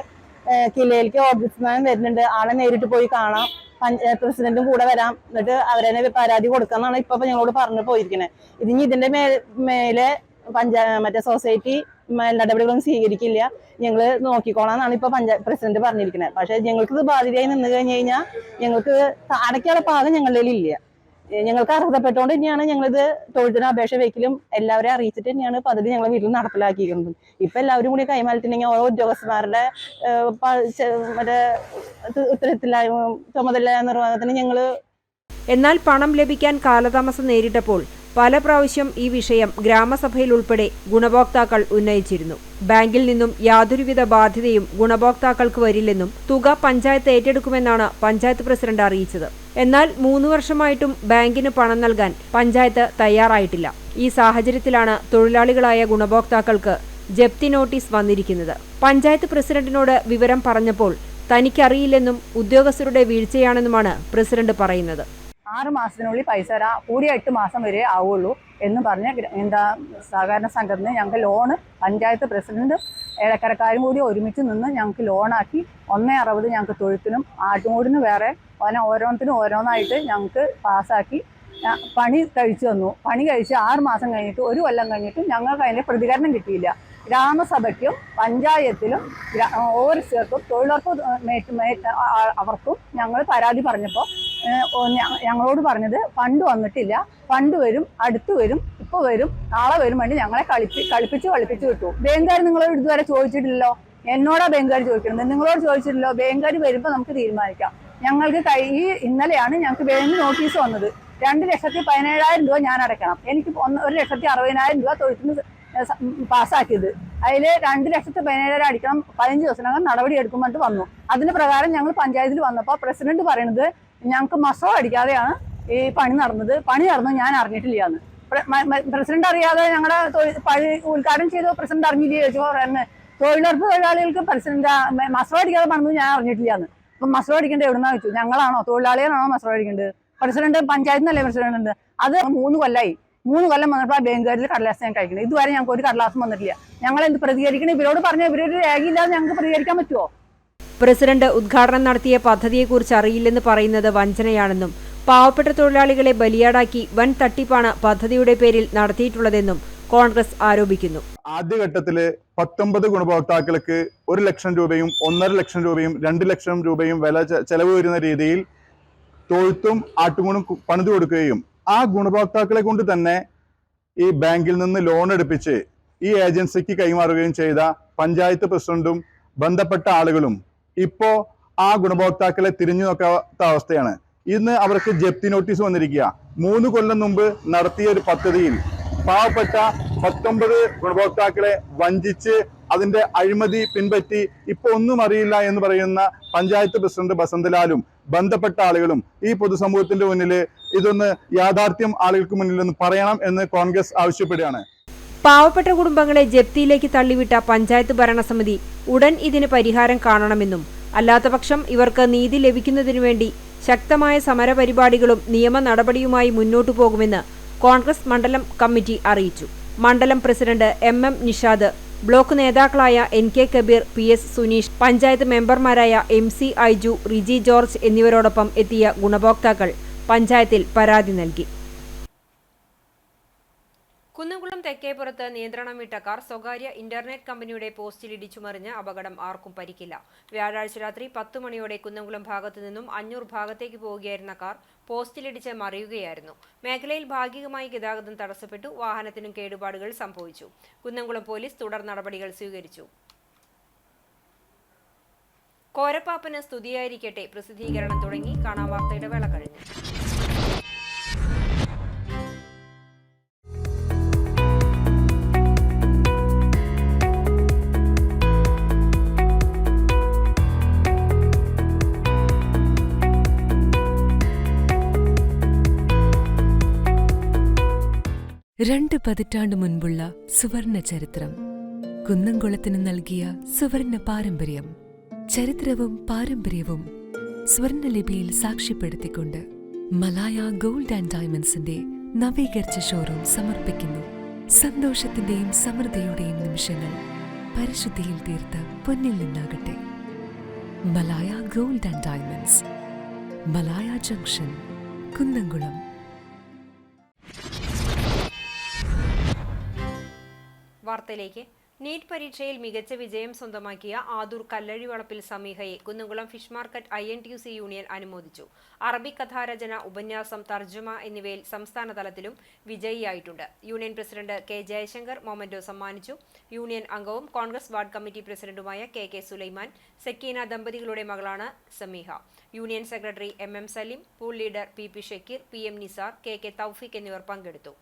കിലയിലേക്ക് ഓഫീസ്മാൻ വരുന്നുണ്ട്, ആളെ നേരിട്ട് പോയി കാണാം, പ്രസിഡന്റും കൂടെ വരാം, എന്നിട്ട് അവരെ പരാതി കൊടുക്കാന്നാണ് ഇപ്പൊ ഞങ്ങളോട് പറഞ്ഞു പോയിരിക്കുന്നത്. ഇതിന്റെ മേലെ മറ്റേ സൊസൈറ്റി നടപടികളൊന്നും സ്വീകരിക്കില്ല, ഞങ്ങള് നോക്കിക്കോളാന്നാണ് ഇപ്പൊ പ്രസിഡന്റ് പറഞ്ഞിരിക്കുന്നത്. പക്ഷെ ഞങ്ങൾക്ക് ഇത് ബാധ്യതയായി നിന്ന് കഴിഞ്ഞു കഴിഞ്ഞാൽ ഞങ്ങൾക്ക് അടയ്ക്കാനുള്ള പാകം ഞങ്ങളുടെ ഇല്ല. ഞങ്ങൾക്ക് അർഹതപ്പെട്ടുകൊണ്ട് തന്നെയാണ് ഞങ്ങളിത് തൊഴിലിന് അപേക്ഷ വയ്ക്കലും എല്ലാവരെയും അറിയിച്ചിട്ട് തന്നെയാണ് പദ്ധതി ഞങ്ങളെ വീട്ടിൽ നടപ്പിലാക്കിയിരിക്കുന്നത്. ഇപ്പൊ എല്ലാവരും കൂടി കൈമാറിയിട്ടുണ്ടെങ്കിൽ ഓരോ ഉദ്യോഗസ്ഥന്മാരുടെ മറ്റേ ഉത്തരത്തിലായ ചുമതല നിർവഹണത്തിന് ഞങ്ങള്.
എന്നാൽ പണം ലഭിക്കാൻ കാലതാമസം നേരിട്ടപ്പോൾ പല പ്രാവശ്യം ഈ വിഷയം ഗ്രാമസഭയിൽ ഉൾപ്പെടെ ഗുണഭോക്താക്കൾ ഉന്നയിച്ചിരുന്നു. ബാങ്കിൽ നിന്നും യാതൊരുവിധ ബാധ്യതയും ഗുണഭോക്താക്കൾക്ക് വരില്ലെന്നും തുക പഞ്ചായത്ത് ഏറ്റെടുക്കുമെന്നാണ് പഞ്ചായത്ത് പ്രസിഡന്റ് അറിയിച്ചത്. എന്നാൽ 3 വർഷമായിട്ടും ബാങ്കിന് പണം നൽകാൻ പഞ്ചായത്ത് തയ്യാറായിട്ടില്ല. ഈ സാഹചര്യത്തിലാണ് തൊഴിലാളികളായ ഗുണഭോക്താക്കൾക്ക് ജപ്തി നോട്ടീസ് വന്നിരിക്കുന്നത്. പഞ്ചായത്ത് പ്രസിഡന്റിനോട് വിവരം പറഞ്ഞപ്പോൾ തനിക്കറിയില്ലെന്നും ഉദ്യോഗസ്ഥരുടെ വീഴ്ചയാണെന്നുമാണ് പ്രസിഡന്റ് പറയുന്നത്.
6 മാസത്തിനുള്ളിൽ പൈസ തരാം, കൂടിയ 8 മാസം വരെ ആവുള്ളൂ എന്ന് പറഞ്ഞ് സഹകരണ സംഘത്തിന് ഞങ്ങൾക്ക് ലോണ് പഞ്ചായത്ത് പ്രസിഡന്റ് ഇടക്കരക്കാരും കൂടി ഒരുമിച്ച് നിന്ന് ഞങ്ങൾക്ക് ലോണാക്കി 1.60 ഞങ്ങൾക്ക് തൊഴുത്തിനും ആട്ടുംകൂടിനും വേറെ ഓരോന്നിനും ഓരോന്നായിട്ട് ഞങ്ങൾക്ക് പാസ്സാക്കി പണി കഴിച്ചു തന്നു. പണി കഴിച്ച് 6 മാസം കഴിഞ്ഞിട്ട് 1 കൊല്ലം കഴിഞ്ഞിട്ടും ഞങ്ങൾക്ക് അതിൻ്റെ പ്രതികരണം കിട്ടിയില്ല. ഗ്രാമസഭയ്ക്കും പഞ്ചായത്തിലും ഓരോരുത്തർക്കും തൊഴിലുറപ്പ് അവർക്കും ഞങ്ങൾ പരാതി പറഞ്ഞപ്പോൾ ഞങ്ങളോട് പറഞ്ഞത് ഫണ്ട് വന്നിട്ടില്ല, ഫണ്ട് വരും, അടുത്ത് വരും, ഇപ്പോൾ വരും, നാളെ വരും വേണ്ടി ഞങ്ങളെ കളിപ്പിച്ച് വിട്ടു. ബാങ്കുകാർ നിങ്ങളോട് ഇതുവരെ ചോദിച്ചിട്ടില്ലല്ലോ, എന്നോടാ ബാങ്കുകാർ ചോദിക്കുന്നത്, നിങ്ങളോട് ചോദിച്ചിട്ടില്ലല്ലോ. ബാങ്കുകാർ വരുമ്പോൾ നമുക്ക് തീരുമാനിക്കാം. ഞങ്ങൾക്ക് ഇന്നലെയാണ് ഞങ്ങൾക്ക് ബാങ്ക് നോട്ടീസ് വന്നത്. 2,17,000 രൂപ ഞാൻ അടയ്ക്കണം. എനിക്ക് 1,60,000 രൂപ തൊഴിലിന് പാസ്സാക്കിയത്. അതിൽ 2,17,000 അടിക്കണം, 15 ദിവസത്തിനകം നടപടി എടുക്കുമ്പോൾ വന്നു. അതിന് പ്രകാരം ഞങ്ങൾ പഞ്ചായത്തിൽ വന്നപ്പോൾ പ്രസിഡന്റ് പറയുന്നത് ഞങ്ങൾക്ക് മസോ അടിക്കാതെയാണ് ഈ പണി നടന്നത്. പണി നടന്നു ഞാൻ അറിഞ്ഞിട്ടില്ലാന്ന്. പ്രസിഡന്റ് അറിയാതെ ഞങ്ങളുടെ ഉദ്ഘാടനം ചെയ്തോ പ്രസിഡന്റ് അറിഞ്ഞില്ലേ ചോദിച്ചോ പറയുന്നത് തൊഴിലുറപ്പ് തൊഴിലാളികൾക്ക് പ്രസിഡന്റ് മസോ അടിക്കാതെ പറഞ്ഞത് ഞാൻ അറിഞ്ഞിട്ടില്ലാന്ന്. അപ്പൊ മസോ അടിക്കേണ്ടത് എവിടുന്നാ വെച്ചു? ഞങ്ങളാണോ തൊഴിലാളികളാണോ മസോ അടിക്കേണ്ടത്? പ്രസിഡന്റ് പഞ്ചായത്തിനല്ലേ പ്രസിഡന്റ് ഉണ്ട്. അത് 3 കൊല്ലമായി. 3 കൊല്ലം വന്നപ്പോൾ ആ ബാങ്കുകാരിൽ കടലാസ് ഞാൻ കഴിക്കുന്നത്. ഇതുവരെ ഞങ്ങൾക്ക് ഒരു കടലാസും വന്നിട്ടില്ല. ഞങ്ങൾ എന്ത് പ്രതികരിക്കണം? ഇവരോട് പറഞ്ഞാൽ ഇവരൊരു രേഖയില്ലാതെ ഞങ്ങൾക്ക് പ്രതികരിക്കാൻ പറ്റുമോ?
പ്രസിഡന്റ് ഉദ്ഘാടനം നടത്തിയ പദ്ധതിയെക്കുറിച്ച് അറിയില്ലെന്ന് പറയുന്നത് വഞ്ചനയാണെന്നും പാവപ്പെട്ട തൊഴിലാളികളെ ബലിയാടാക്കി വൻ തട്ടിപ്പാണ് പദ്ധതിയുടെ പേരിൽ നടത്തിയിട്ടുള്ളതെന്നും കോൺഗ്രസ് ആരോപിക്കുന്നു.
ആദ്യഘട്ടത്തില് 19 ഗുണഭോക്താക്കൾക്ക് 1 ലക്ഷം രൂപയും 1.5 ലക്ഷം രൂപയും 2 ലക്ഷം രൂപയും ചെലവ് വരുന്ന രീതിയിൽ തൊഴുത്തും ആട്ടുകൂടും പണിതു കൊടുക്കുകയും ആ ഗുണഭോക്താക്കളെ കൊണ്ട് തന്നെ ഈ ബാങ്കിൽ നിന്ന് ലോൺ എടുപ്പിച്ച് ഈ ഏജൻസിക്ക് കൈമാറുകയും ചെയ്ത പഞ്ചായത്ത് പ്രസിഡന്റും ബന്ധപ്പെട്ട ആളുകളും ഇപ്പോ ആ ഗുണഭോക്താക്കളെ തിരിഞ്ഞു നോക്കാത്ത അവസ്ഥയാണ്. ഇന്ന് അവർക്ക് ജപ്തി നോട്ടീസ് വന്നിരിക്കുക. 3 കൊല്ലം മുമ്പ് നടത്തിയ ഒരു പദ്ധതിയിൽ പാവപ്പെട്ട 19 ഗുണഭോക്താക്കളെ വഞ്ചിച്ച് അതിന്റെ അഴിമതി പിൻപറ്റി ഇപ്പൊ ഒന്നും അറിയില്ല എന്ന് പറയുന്ന പഞ്ചായത്ത് പ്രസിഡന്റ് ബസന്തലാലും ബന്ധപ്പെട്ട ആളുകളും ഈ പൊതുസമൂഹത്തിന്റെ മുന്നിൽ ഇതൊന്ന് യാഥാർത്ഥ്യം ആളുകൾക്ക് മുന്നിൽ ഒന്ന് പറയണം എന്ന് കോൺഗ്രസ് ആവശ്യപ്പെടുകയാണ്.
പാവപ്പെട്ട കുടുംബങ്ങളെ ജപ്തിയിലേക്ക് തള്ളിവിട്ട പഞ്ചായത്ത് ഭരണസമിതി ഉടൻ ഇതിന് പരിഹാരം കാണണമെന്നും അല്ലാത്തപക്ഷം ഇവർക്ക് നീതി ലഭിക്കുന്നതിനു വേണ്ടി ശക്തമായ സമരപരിപാടികളും നിയമ നടപടിയുമായി മുന്നോട്ടു പോകുമെന്ന് കോൺഗ്രസ് മണ്ഡലം കമ്മിറ്റി അറിയിച്ചു. മണ്ഡലം പ്രസിഡന്റ് MM നിഷാദ്, ബ്ലോക്ക് നേതാക്കളായ NK കബീർ, PS സുനീഷ്, പഞ്ചായത്ത് മെമ്പർമാരായ MC ഐജു, റിജി ജോർജ് എന്നിവരോടൊപ്പം എത്തിയ ഗുണഭോക്താക്കൾ പഞ്ചായത്തിൽ പരാതി നൽകി. കുന്നംകുളം തെക്കേപ്പുറത്ത് നിയന്ത്രണം വിട്ട കാർ സ്വകാര്യ ഇന്റർനെറ്റ് കമ്പനിയുടെ പോസ്റ്റിൽ ഇടിച്ചുമറിഞ്ഞ് അപകടം, ആർക്കും പരിക്കില്ല. വ്യാഴാഴ്ച രാത്രി 10 മണിയോടെ കുന്നംകുളം ഭാഗത്തു നിന്നും അഞ്ഞൂർ ഭാഗത്തേക്ക് പോവുകയായിരുന്ന കാർ പോസ്റ്റിലിടിച്ച് മറിയുകയായിരുന്നു. മേഖലയിൽ ഭാഗികമായി ഗതാഗതം തടസ്സപ്പെട്ടു. വാഹനത്തിനും കേടുപാടുകൾ സംഭവിച്ചു. കുന്നംകുളം പോലീസ് തുടർ നടപടികൾ സ്വീകരിച്ചു. കോരപ്പാപ്പന് സ്തുതിയായിരിക്കട്ടെ പ്രസിദ്ധീകരണം തുടങ്ങി. കാണാം വാർത്തയുടെ വേള കഴിഞ്ഞു.
രണ്ട് പതിറ്റാണ്ട് മുൻപുള്ള സുവർണ ചരിത്രം, കുന്നംകുളത്തിന് നൽകിയ സുവർണ പാരമ്പര്യം. ചരിത്രവും പാരമ്പര്യവും സ്വർണലിപിയിൽ സാക്ഷ്യപ്പെടുത്തിക്കൊണ്ട് മലായ ഗോൾഡ് ആൻഡ് ഡയമണ്ട്സിന്റെ നവീകരിച്ച ഷോറൂം സമർപ്പിക്കുന്നു. സന്തോഷത്തിന്റെയും സമൃദ്ധിയുടെയും നിമിഷങ്ങൾ പരിശുദ്ധിയിൽ തീർത്ത പൊന്നിൽ നിന്നാകട്ടെ. Malaya gold and diamonds, Malaya junction, Kunnamkulam.
വാർത്തയിലേക്ക്. നീറ്റ് പരീക്ഷയിൽ മികച്ച വിജയം സ്വന്തമാക്കിയ ആദൂർ കല്ലഴിവളപ്പിൽ സമീഹയെ Kunnamkulam fish market INTUC union അനുമോദിച്ചു. അറബിക് കഥാരചന, ഉപന്യാസം, തർജ്ജമ എന്നിവയിൽ സംസ്ഥാന തലത്തിലും വിജയിയായിട്ടുണ്ട്. Union president K Jayashankar memento സമ്മാനിച്ചു. യൂണിയൻ അംഗവും കോൺഗ്രസ് വാർഡ് കമ്മിറ്റി പ്രസിഡന്റുമായ KK സുലൈമാൻ, സക്കീന ദമ്പതികളുടെ മകളാണ് Sameeha. Union secretary MM Saleem, pool leader PP Shakeer, PM Nisar, KK Thoufeeq എന്നിവർ പങ്കെടുത്തു.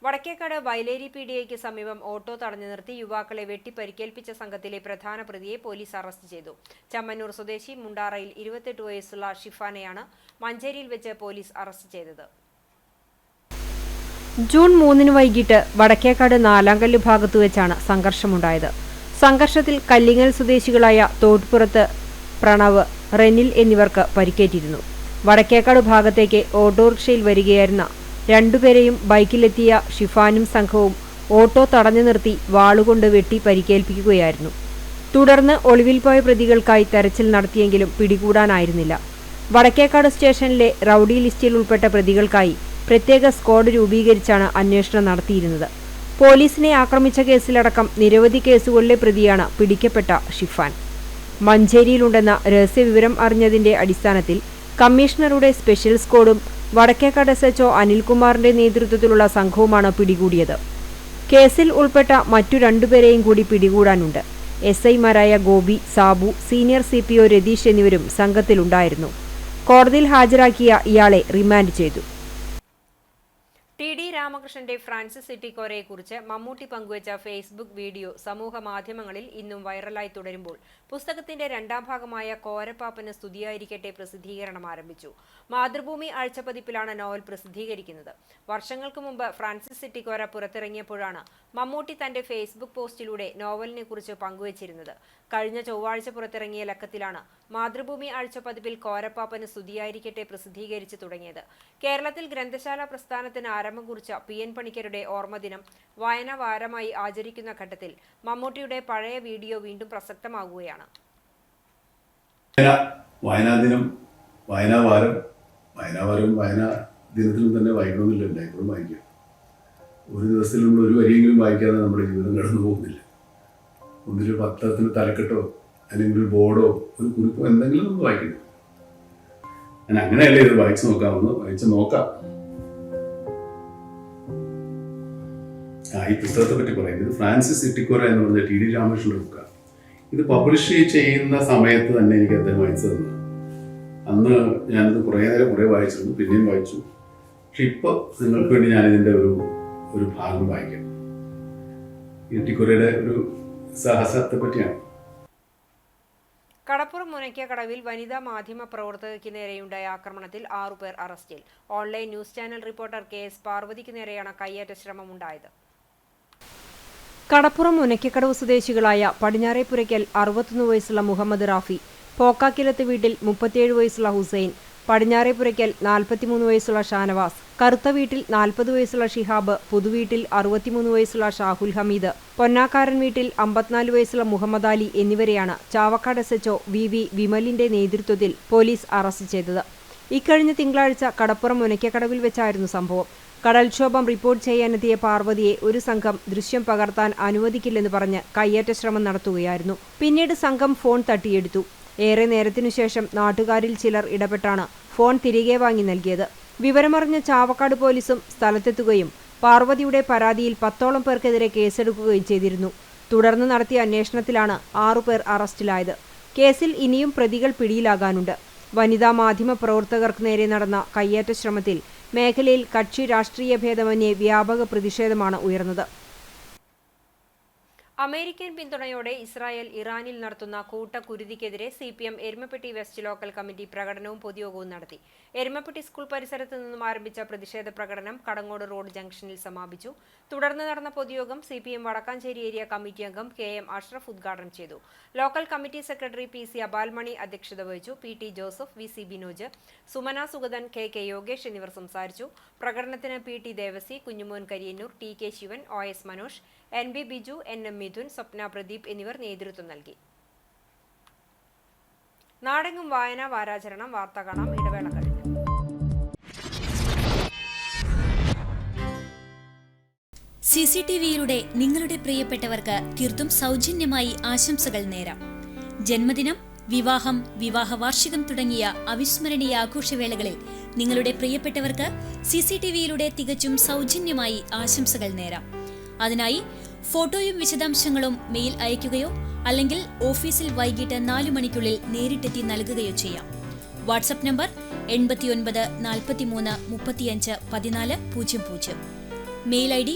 വടക്കേക്കാട് വയലേരി PDAയ്ക്ക് സമീപം ഓട്ടോ തടഞ്ഞു നിർത്തി യുവാക്കളെ വെട്ടിപ്പരിക്കേൽപ്പിച്ച സംഘത്തിലെ പ്രധാന പ്രതിയെ പോലീസ് അറസ്റ്റ് ചെയ്തു. ചമ്മന്നൂർ സ്വദേശി മുണ്ടാറയിൽ 28 വയസ്സുള്ള ഷിഫാനെയാണ് മഞ്ചേരിയിൽ വെച്ച് പോലീസ് അറസ്റ്റ് ചെയ്തത്. ജൂൺ 3 വൈകിട്ട് വടക്കേക്കാട് നാലാങ്കല്ല് ഭാഗത്തു വെച്ചാണ് സംഘർഷമുണ്ടായത്. സംഘർഷത്തിൽ കല്ലിങ്ങൽ സ്വദേശികളായ തോട്ട്പുറത്ത് പ്രണവ്, റെനിൽ എന്നിവർക്ക് പരിക്കേറ്റിരുന്നു. വടക്കേക്കാട് ഭാഗത്തേക്ക് ഓട്ടോറിക്ഷയിൽ വരികയായിരുന്ന രണ്ടുപേരെയും ബൈക്കിലെത്തിയ ഷിഫാനും സംഘവും ഓട്ടോ തടഞ്ഞു നിർത്തി വാളുകൊണ്ട് വെട്ടി പരിക്കേൽപ്പിക്കുകയായിരുന്നു. തുടർന്ന് ഒളിവിൽ പോയ പ്രതികൾക്കായി തെരച്ചിൽ നടത്തിയെങ്കിലും പിടികൂടാനായിരുന്നില്ല. വടക്കേക്കാട് സ്റ്റേഷനിലെ റൌഡി ലിസ്റ്റിൽ ഉൾപ്പെട്ട പ്രതികൾക്കായി പ്രത്യേക സ്ക്വാഡ് രൂപീകരിച്ചാണ് അന്വേഷണം നടത്തിയിരുന്നത്. പോലീസിനെ ആക്രമിച്ച കേസിലടക്കം നിരവധി കേസുകളിലെ പ്രതിയാണ് പിടിക്കപ്പെട്ട ഷിഫാൻ. മഞ്ചേരിയിലുണ്ടെന്ന രഹസ്യവിവരം അറിഞ്ഞതിന്റെ അടിസ്ഥാനത്തിൽ കമ്മീഷണറുടെ സ്പെഷ്യൽ സ്ക്വാഡും വടക്കേക്കാട് SHO അനിൽകുമാറിന്റെ നേതൃത്വത്തിലുള്ള സംഘവുമാണ് പിടികൂടിയത്. കേസിൽ ഉൾപ്പെട്ട മറ്റു രണ്ടുപേരെയും കൂടി പിടികൂടാനുണ്ട്. SIമാരായ ഗോപി, സാബു, സീനിയർ CPO രതീഷ് എന്നിവരും സംഘത്തിലുണ്ടായിരുന്നു. കോടതിയിൽ ഹാജരാക്കിയ ഇയാളെ റിമാൻഡ് ചെയ്തു. TD രാമകൃഷ്ണന്റെ ഫ്രാൻസിസ് സിറ്റിക്കോരയെക്കുറിച്ച് മമ്മൂട്ടി പങ്കുവച്ച ഫേസ്ബുക്ക് വീഡിയോ സമൂഹ മാധ്യമങ്ങളിൽ ഇന്നും വൈറലായി തുടരുമ്പോൾ പുസ്തകത്തിന്റെ രണ്ടാം ഭാഗമായ കോരപ്പാപ്പന് സ്തുതിയായിരിക്കട്ടെ പ്രസിദ്ധീകരണം ആരംഭിച്ചു. മാതൃഭൂമി ആഴ്ചപ്പതിപ്പിലാണ് നോവൽ പ്രസിദ്ധീകരിക്കുന്നത്. വർഷങ്ങൾക്ക് മുമ്പ് ഫ്രാൻസിസ് സിറ്റിക്കോര പുറത്തിറങ്ങിയപ്പോഴാണ് മമ്മൂട്ടി തന്റെ ഫേസ്ബുക്ക് പോസ്റ്റിലൂടെ നോവലിനെ കുറിച്ച് പങ്കുവച്ചിരുന്നത്. കഴിഞ്ഞ ചൊവ്വാഴ്ച പുറത്തിറങ്ങിയ ലക്കത്തിലാണ് മാതൃഭൂമി ആഴ്ചപ്പതിപ്പിൽ കോരപ്പാപ്പന് സ്തുതിയായിരിക്കട്ടെ പ്രസിദ്ധീകരിച്ചു തുടങ്ങിയത്. കേരളത്തിൽ ഗ്രന്ഥശാല പ്രസ്ഥാനത്തിന് ആരംഭം കുറിച്ച PN പണിക്കരുടെ ഓർമ്മദിനം വായനാ വാരമായി ആചരിക്കുന്ന ഘട്ടത്തിൽ മമ്മൂട്ടിയുടെ പഴയ വീഡിയോ വീണ്ടും പ്രസക്തമാകുകയാണ്.
വായനാ ദിനം, വായനാ വാരം, വായനാ ദിനത്തിലും തന്നെ വായിക്കണമെന്നില്ല, എപ്പോഴും വായിക്കുക. ഒരു ദിവസത്തിൽ നമ്മൾ ഒരു വരിയെങ്കിലും വായിക്കാതെ നമ്മുടെ ജീവിതം കടന്നു പോകുന്നില്ല. ഒന്നിലൊരു പത്രത്തിന് തലക്കെട്ടോ അല്ലെങ്കിൽ ഒരു ബോർഡോ ഒരു കുറിപ്പോ എന്തെങ്കിലും നമ്മൾ വായിക്കണം. ഞാൻ അങ്ങനെയല്ലേ ഇത് വായിച്ചു നോക്കാമെന്ന് വായിച്ചു നോക്കാം. ഈ പുസ്തകത്തെ പറ്റി പറയുന്നത് ഫ്രാൻസിസ് സിറ്റിക്കോര എന്ന് പറഞ്ഞ TD രാമകൃഷ്ണന്റെ ബുക്കാണ്. ഇത് പബ്ലിഷ് ചെയ്യുന്ന സമയത്ത് തന്നെ എനിക്ക് അദ്ദേഹം വായിച്ചു തന്നു. അന്ന് ഞാനിത് കുറേ വായിച്ചിരുന്നു, പിന്നെയും വായിച്ചു. പക്ഷെ ഇപ്പോൾ നിങ്ങൾക്ക് വേണ്ടി ഞാനിതിൻ്റെ ഒരു ഭാഗം വായിക്കാം. ഇട്ടിക്കുറയുടെ ഒരു സാഹസത്തെ പറ്റിയാണ്.
കടപ്പുറം മുനയ്ക്കക്കടവിൽ വനിതാ മാധ്യമ പ്രവർത്തകയ്ക്ക് നേരെയുണ്ടായ ആക്രമണത്തിൽ 6 പേർ അറസ്റ്റിൽ. Online news channel reporter KS പാർവതിക്ക് നേരെയാണ് കയ്യേറ്റ ശ്രമമുണ്ടായത്. കടപ്പുറം മുനയ്ക്കക്കടവ് സ്വദേശികളായ പടിഞ്ഞാറേപ്പുരയ്ക്കൽ 61 വയസ്സുള്ള മുഹമ്മദ് റാഫി, പോക്കാക്കിലത്ത് വീട്ടിൽ 37 വയസ്സുള്ള ഹുസൈൻ, പടിഞ്ഞാറേപ്പുരയ്ക്കൽ 43 വയസ്സുള്ള ഷാനവാസ്, കറുത്ത വീട്ടിൽ 40 വയസ്സുള്ള ഷിഹാബ്, പുതുവീട്ടിൽ 63 വയസ്സുള്ള ഷാഹുൽ ഹമീദ്, പൊന്നാക്കാരൻ വീട്ടിൽ 54 വയസ്സുള്ള മുഹമ്മദ് അലി എന്നിവരെയാണ് ചാവക്കാട് SHO VV വിമലിന്റെ നേതൃത്വത്തിൽ പോലീസ് അറസ്റ്റ് ചെയ്തത്. ഇക്കഴിഞ്ഞ തിങ്കളാഴ്ച കടപ്പുറം മുനയ്ക്കക്കടവിൽ വെച്ചായിരുന്നു സംഭവം. കടൽക്ഷോഭം റിപ്പോർട്ട് ചെയ്യാനെത്തിയ പാർവതിയെ ഒരു സംഘം ദൃശ്യം പകർത്താൻ അനുവദിക്കില്ലെന്ന് പറഞ്ഞ് കയ്യേറ്റ ശ്രമം നടത്തുകയായിരുന്നു. പിന്നീട് സംഘം ഫോൺ തട്ടിയെടുത്തു. ഏറെ നേരത്തിനുശേഷം നാട്ടുകാരിൽ ചിലർ ഇടപെട്ടാണ് ഫോൺ തിരികെ വാങ്ങി നൽകിയത്. വിവരമറിഞ്ഞ ചാവക്കാട് പോലീസും സ്ഥലത്തെത്തുകയും പാർവതിയുടെ പരാതിയിൽ 10ഓളം പേർക്കെതിരെ കേസെടുക്കുകയും ചെയ്തിരുന്നു. തുടർന്ന് നടത്തിയ അന്വേഷണത്തിലാണ് 6 പേർ അറസ്റ്റിലായത്. കേസിൽ ഇനിയും പ്രതികൾ പിടിയിലാകാനുണ്ട്. വനിതാ മാധ്യമ പ്രവർത്തകർക്ക് നേരെ നടന്ന കയ്യേറ്റ ശ്രമത്തിൽ മേഖലയിൽ കക്ഷി രാഷ്ട്രീയ ഭേദമന്യേ വ്യാപക പ്രതിഷേധമാണ് ഉയർന്നത്. അമേരിക്കൻ പിന്തുണയോടെ ഇസ്രായേൽ ഇറാനിൽ നടത്തുന്ന കൂട്ടക്കുരുതിക്കെതിരെ CPM Erumapetty west local committee പ്രകടനവും പൊതുയോഗവും നടത്തി. എരുമപ്പെട്ടി സ്കൂൾ പരിസരത്ത് നിന്നും ആരംഭിച്ച പ്രതിഷേധ പ്രകടനം കടങ്ങോട് റോഡ് ജംഗ്ഷനിൽ സമാപിച്ചു. തുടർന്ന് നടന്ന പൊതുയോഗം CPM വടക്കാഞ്ചേരി ഏരിയ കമ്മിറ്റി അംഗം KM അഷ്റഫ് ഉദ്ഘാടനം ചെയ്തു. ലോക്കൽ കമ്മിറ്റി സെക്രട്ടറി PC അബാൽമണി അധ്യക്ഷത വഹിച്ചു. PT Joseph, VC Binoj, Sumana Sugathan, KK Yogesh എന്നിവർ സംസാരിച്ചു. പ്രകടനത്തിന് PT Devasi, Kunjumon Kariyannur, TK Shivan, OS Manoj, NB Biju, NM Mithun, സ്വപ്ന പ്രദീപ് എന്നിവർ നേതൃത്വം നൽകി. നാടെങ്ങും വായനാ വാരാചരണം. വാർത്ത കാണാം, ഇടവേള കഴിഞ്ഞു.
CCTVയിലൂടെ നിങ്ങളുടെ പ്രിയപ്പെട്ടവർക്ക് തീർത്തും സൗജന്യമായി ആശംസകൾ നേരാം. ജന്മദിനം, വിവാഹം, വിവാഹ വാർഷികം തുടങ്ങിയ അവിസ്മരണീയ ആഘോഷവേളകളിൽ നിങ്ങളുടെ പ്രിയപ്പെട്ടവർക്ക് CCTVയിലൂടെ തികച്ചും സൗജന്യമായി ആശംസകൾ നേരാം. അതിനായി ഫോട്ടോയും വിശദാംശങ്ങളും മെയിൽ അയയ്ക്കുകയോ അല്ലെങ്കിൽ ഓഫീസിൽ വൈകിട്ട് 4 മണിക്കുള്ളിൽ നേരിട്ടെത്തി നൽകുകയോ ചെയ്യാം. WhatsApp number 89 43 35 14 00. Mail ID